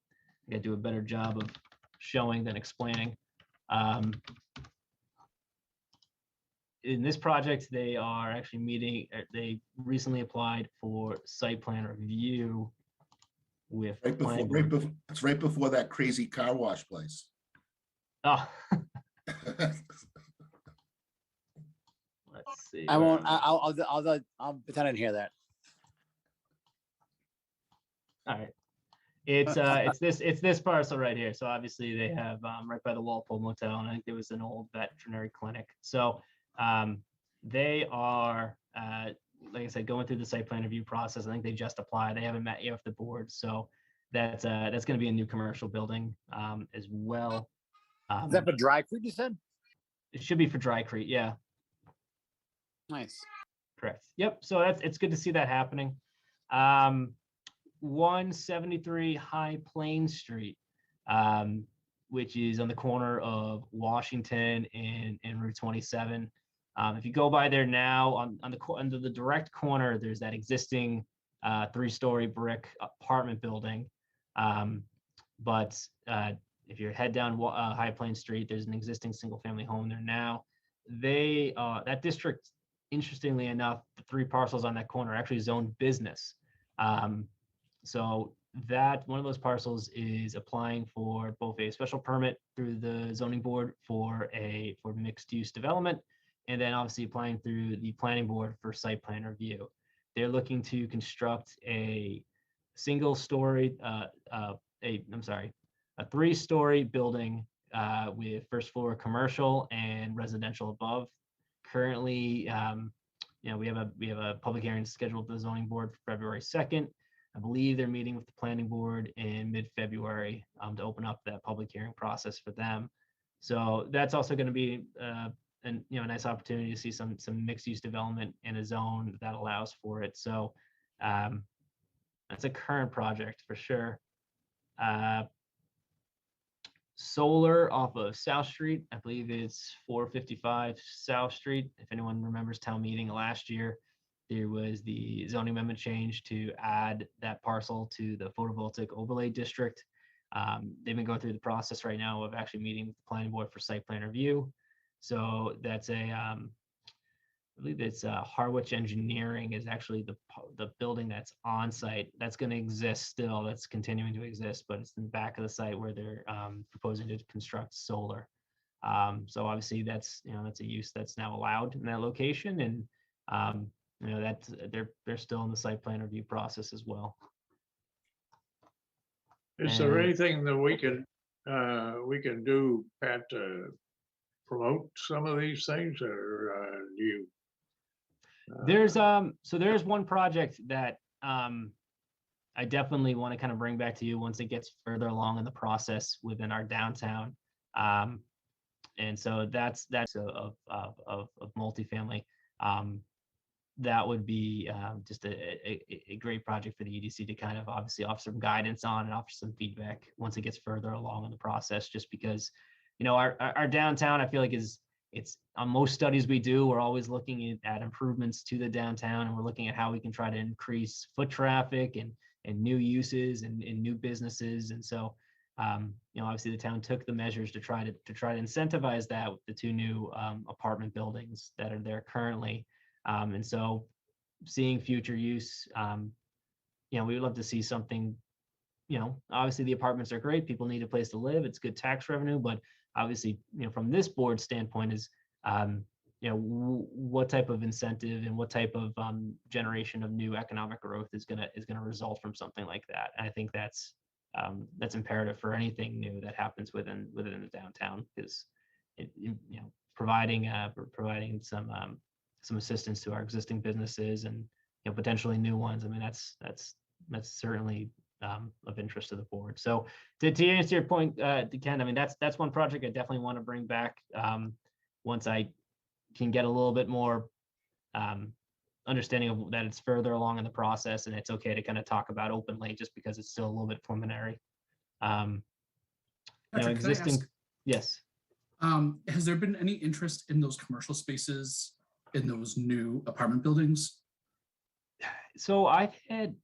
got to do a better job of showing than explaining. In this project, they are actually they recently applied for site plan review with it's right before that crazy car wash place. Oh. Let's see. I'll pretend I didn't hear that. All right. It's this parcel right here. So obviously they have right by the Walpole Motel, and I think there was an old veterinary clinic. So they are like I said, going through the site plan review process. I think they just applied. They haven't met yet with the board. So that's going to be a new commercial building as well. Is that for Dry Crete, you said? It should be for Dry Crete, yeah. Nice. Correct. Yep. So it's good to see that happening. 173 High Plains Street, which is on the corner of Washington and Route 27. If you go by there now, under the direct corner, there's that existing 3-story brick apartment building. But if you head down High Plains Street, there's an existing single-family home there now. That district, interestingly enough, the 3 parcels on that corner are actually zoned business. So that one of those parcels is applying for both a special permit through the zoning board for mixed use development, and then obviously applying through the planning board for site plan review. They're looking to construct a single story, a 3-story building with first floor commercial and residential above. Currently, we have a public hearing scheduled with the zoning board for February 2nd. I believe they're meeting with the planning board in mid-February to open up that public hearing process for them. So that's also going to be a nice opportunity to see some mixed use development in a zone that allows for it. So that's a current project for sure. Solar off of South Street, I believe it's 455 South Street. If anyone remembers town meeting last year, there was the zoning amendment change to add that parcel to the photovoltaic overlay district. They've been going through the process right now of actually meeting with the planning board for site plan review. So that's I believe it's Harwich Engineering is actually the building that's on site. That's going to exist still. That's continuing to exist, but it's in the back of the site where they're proposing to construct solar. So obviously that's a use that's now allowed in that location, and that's they're still in the site plan review process as well. Is there And- anything that we can do, Pat, to promote some of these things, or do you? There's one project that I definitely want to kind of bring back to you once it gets further along in the process within our downtown. And so that's of multifamily. That would be just a great project for the EDC to kind of obviously offer some guidance on and offer some feedback once it gets further along in the process, just because, our downtown, I feel like it's on most studies we do, we're always looking at improvements to the downtown, and we're looking at how we can try to increase foot traffic and new uses and new businesses. And so, obviously the town took the measures to try to incentivize that with the 2 new apartment buildings that are there currently. And so seeing future use, we would love to see something, obviously the apartments are great. People need a place to live. It's good tax revenue, but obviously, from this board standpoint is, what type of incentive and what type of generation of new economic growth is gonna result from something like that. And I think that's imperative for anything new that happens within the downtown, because providing some assistance to our existing businesses and potentially new ones. I mean, that's certainly of interest to the board. So to answer your point, Ken, I mean, that's one project I definitely want to bring back once I can get a little bit more understanding of that it's further along in the process, and it's okay to kind of talk about openly just because it's still a little bit preliminary. Patrick, can I existing, ask, yes. has there been any interest in those commercial spaces in those new apartment buildings? So I've had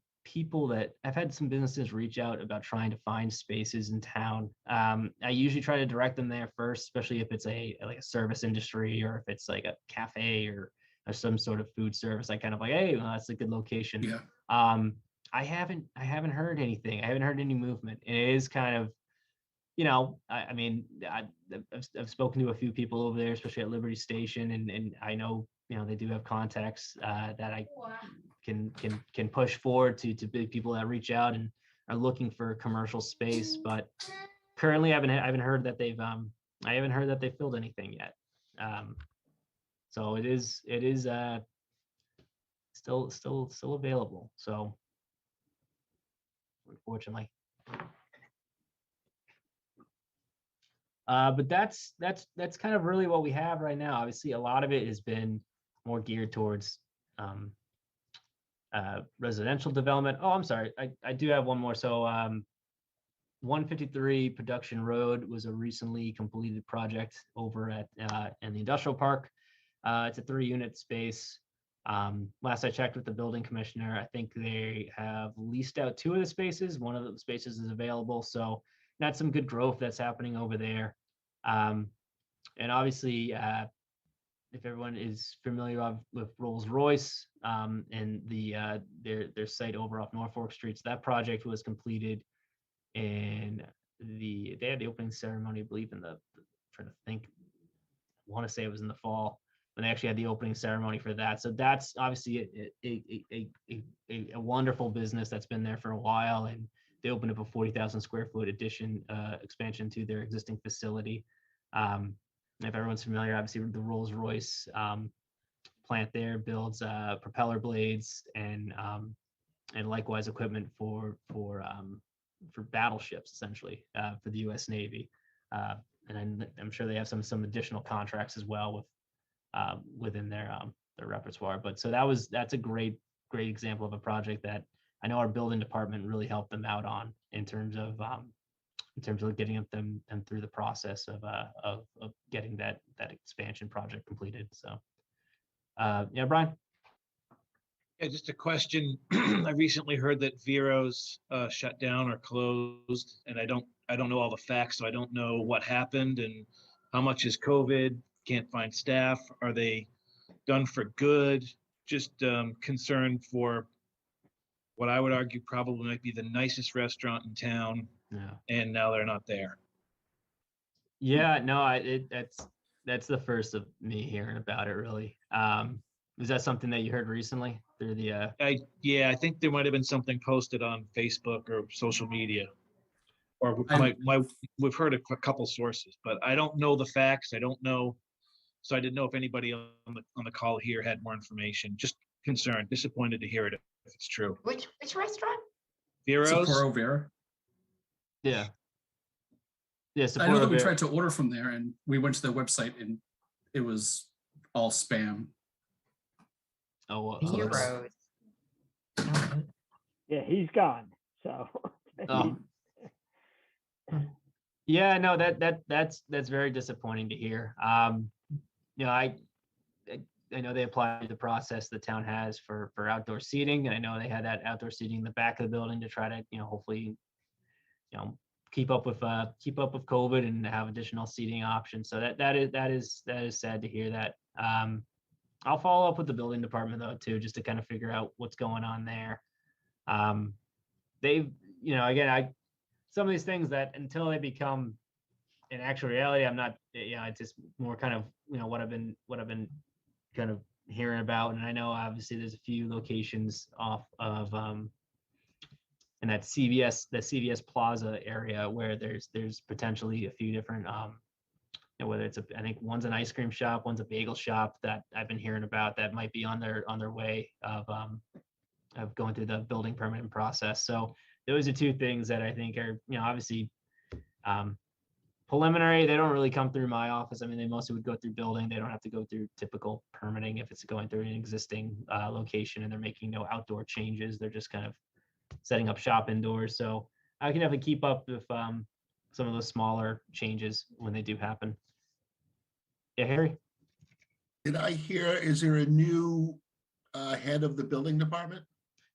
some businesses reach out about trying to find spaces in town. I usually try to direct them there first, especially if it's like a service industry, or if it's like a cafe or some sort of food service. I kind of like, hey, well, that's a good location. Yeah. I haven't heard anything. I haven't heard any movement. And it is kind of, I've spoken to a few people over there, especially at Liberty Station, and I know, they do have contacts that I can push forward to big people that reach out and are looking for commercial space. But currently, I haven't heard that they've filled anything yet. So it is still available. So unfortunately. But that's kind of really what we have right now. Obviously, a lot of it has been more geared towards residential development. Oh, I'm sorry. I do have one more. So 153 Production Road was a recently completed project over at in the industrial park. It's a 3-unit space. Last I checked with the building commissioner, I think they have leased out 2 of the spaces. One of the spaces is available. So that's some good growth that's happening over there. And obviously, if everyone is familiar with Rolls-Royce and their site over off Norfolk Street, so that project was completed, and they had the opening ceremony, I believe, trying to think, I want to say it was in the fall when they actually had the opening ceremony for that. So that's obviously a wonderful business that's been there for a while, and they opened up a 40,000 square foot expansion to their existing facility. If everyone's familiar, obviously the Rolls-Royce plant there builds propeller blades and likewise equipment for battleships, essentially, for the U.S. Navy. And I'm sure they have some additional contracts as well with within their repertoire. But so that's a great example of a project that I know our building department really helped them out on in terms of getting them through the process of getting that expansion project completed. So yeah, Brian. Yeah, just a question. I recently heard that Vero's shut down or closed, and I don't know all the facts, so I don't know what happened and how much is COVID. Can't find staff. Are they done for good? Just concerned for what I would argue probably might be the nicest restaurant in town, and now they're not there. Yeah, no, that's the first of me hearing about it, really. Is that something that you heard recently through the? Yeah, I think there might have been something posted on Facebook or social media, or we've heard a couple sources, but I don't know the facts. I don't know, so I didn't know if anybody on the call here had more information. Just concerned, disappointed to hear it if it's true. Which restaurant? Vero's. Sapporo Vera. Yeah. Yeah, I know that we Vera. tried to order from there, and we went to their website, and it was all spam. Oh, Heroes. Yeah, he's gone. So. Oh. Yeah, no, that's very disappointing to hear. You know, I know they applied the process the town has for outdoor seating, and I know they had that outdoor seating in the back of the building to try to, hopefully, keep up with COVID and have additional seating options. So that is sad to hear that. I'll follow up with the building department though too, just to kind of figure out what's going on there. They've, again, some of these things that until they become an actual reality, I'm not, it's just more kind of, what I've been kind of hearing about. And I know obviously there's a few locations off of in that CVS Plaza area where there's potentially a few different whether it's I think one's an ice cream shop, one's a bagel shop that I've been hearing about that might be on their way of going through the building permitting process. So those are two things that I think are, obviously preliminary. They don't really come through my office. I mean, they mostly would go through building. They don't have to go through typical permitting if it's going through an existing location and they're making no outdoor changes. They're just kind of setting up shop indoors. So I can definitely keep up with some of those smaller changes when they do happen. Yeah, Harry? Did I hear, is there a new head of the building department?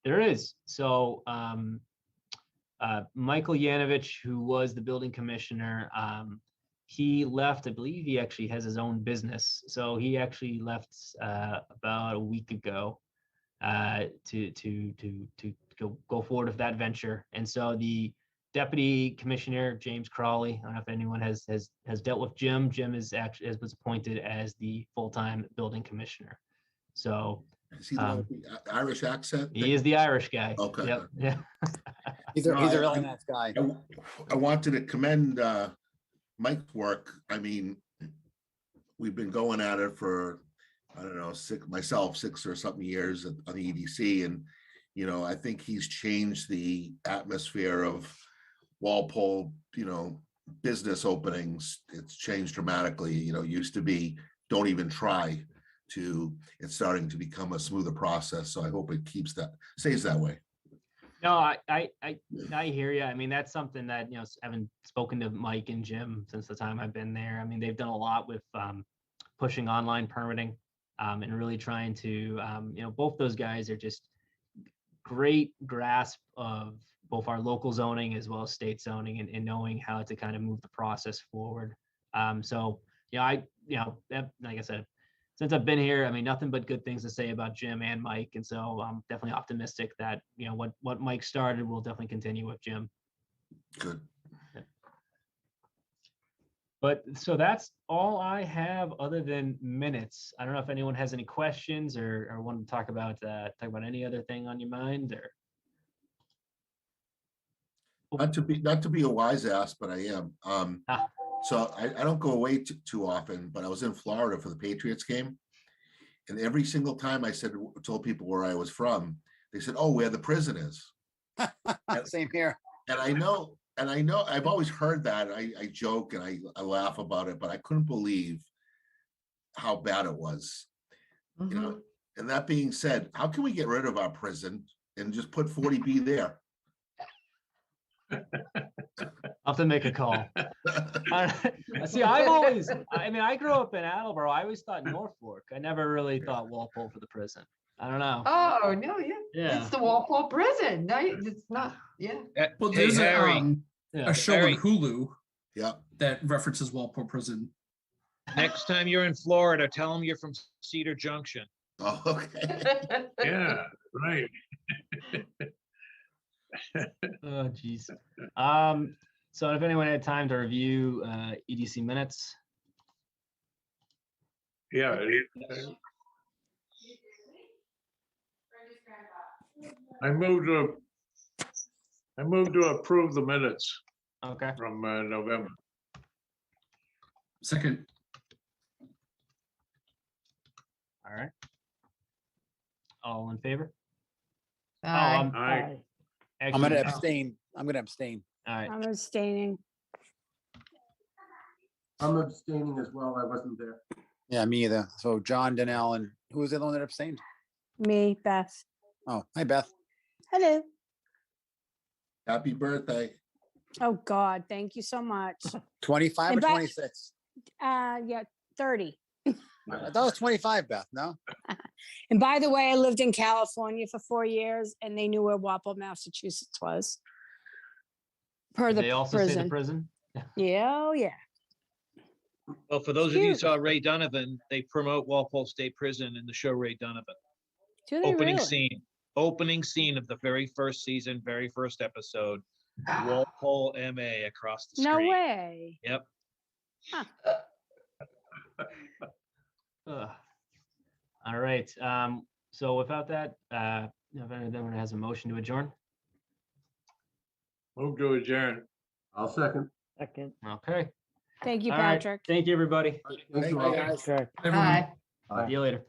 There is. So Michael Yanovich, who was the building commissioner, he left. I believe he actually has his own business. So he actually left about a week ago to go forward with that venture. And so the Deputy Commissioner James Crawley, I don't know if anyone has dealt with Jim. Jim was appointed as the full-time building commissioner. So Is he the one with the Irish accent? he is the Irish guy. Okay. Yep. Yeah. He's a really nice guy. I wanted to commend Mike's work. I mean, we've been going at it for, I don't know, 6 or something years on the EDC. And, I think he's changed the atmosphere of Walpole, business openings. It's changed dramatically. Used to be, don't even try to, it's starting to become a smoother process. So I hope it stays that way. No, I hear you. I mean, that's something that, having spoken to Mike and Jim since the time I've been there, I mean, they've done a lot with pushing online permitting and really trying to, both those guys are just great grasp of both our local zoning as well as state zoning and knowing how to kind of move the process forward. So, like I said, since I've been here, I mean, nothing but good things to say about Jim and Mike. And so I'm definitely optimistic that, what Mike started will definitely continue with Jim. Good. But so that's all I have other than minutes. I don't know if anyone has any questions or want to talk about any other thing on your mind or. Not to be a wise ass, but I am. Ah. So I don't go away too often, but I was in Florida for the Patriots game. And every single time I told people where I was from, they said, "Oh, where the prison is." Same here. And I know I've always heard that. I joke and I laugh about it, but I couldn't believe how bad it was. Mhm. And that being said, how can we get rid of our prison and just put 40B there? I'll have to make a call. See, I grew up in Attleboro. I always thought Norfolk. I never really thought Walpole for the prison. I don't know. Oh, no, yeah. Yeah. It's the Walpole Prison. No, it's not, yeah. Well, Hey, there's Harry, Yeah. a show Harry. on Hulu Yeah. that references Walpole Prison. next time you're in Florida, tell them you're from Cedar Junction. Oh, okay. Yeah, right. Oh, geez. So if anyone had time to review EDC minutes, Yeah. I move to approve the minutes okay. from November. Second, All right. All in favor? Oh, Aye. Aye. I'm gonna actually, abstain. I'm gonna abstain. all right. I'm abstaining. I'm abstaining as well. I wasn't there. Yeah, me either. So John, Danell, and who was the other one that abstained? Me, Beth. Oh, hi, Beth. Hello. Happy birthday. Oh, God, thank you so much. 25 or And by- 26? Yeah, 30. I thought it was 25, Beth, no? And by the way, I lived in California for 4 years and they knew where Walpole, Massachusetts was. Per Did the they also say the prison. prison? Yeah, oh, yeah. Well, for those of you who Cute. saw Ray Donovan, they promote Walpole State Prison in the show Ray Donovan. Do they really? Opening scene of the very first season, very first episode. Walpole, MA across the No screen. way. Yep. Ugh. All right. So without that, if anyone has a motion to adjourn. Move to adjourn. I'll second. Second. Okay. Thank you, All right. Patrick. All right. Thank you, everybody. Thank you all. guys. everyone. Aye. Bye. See you later.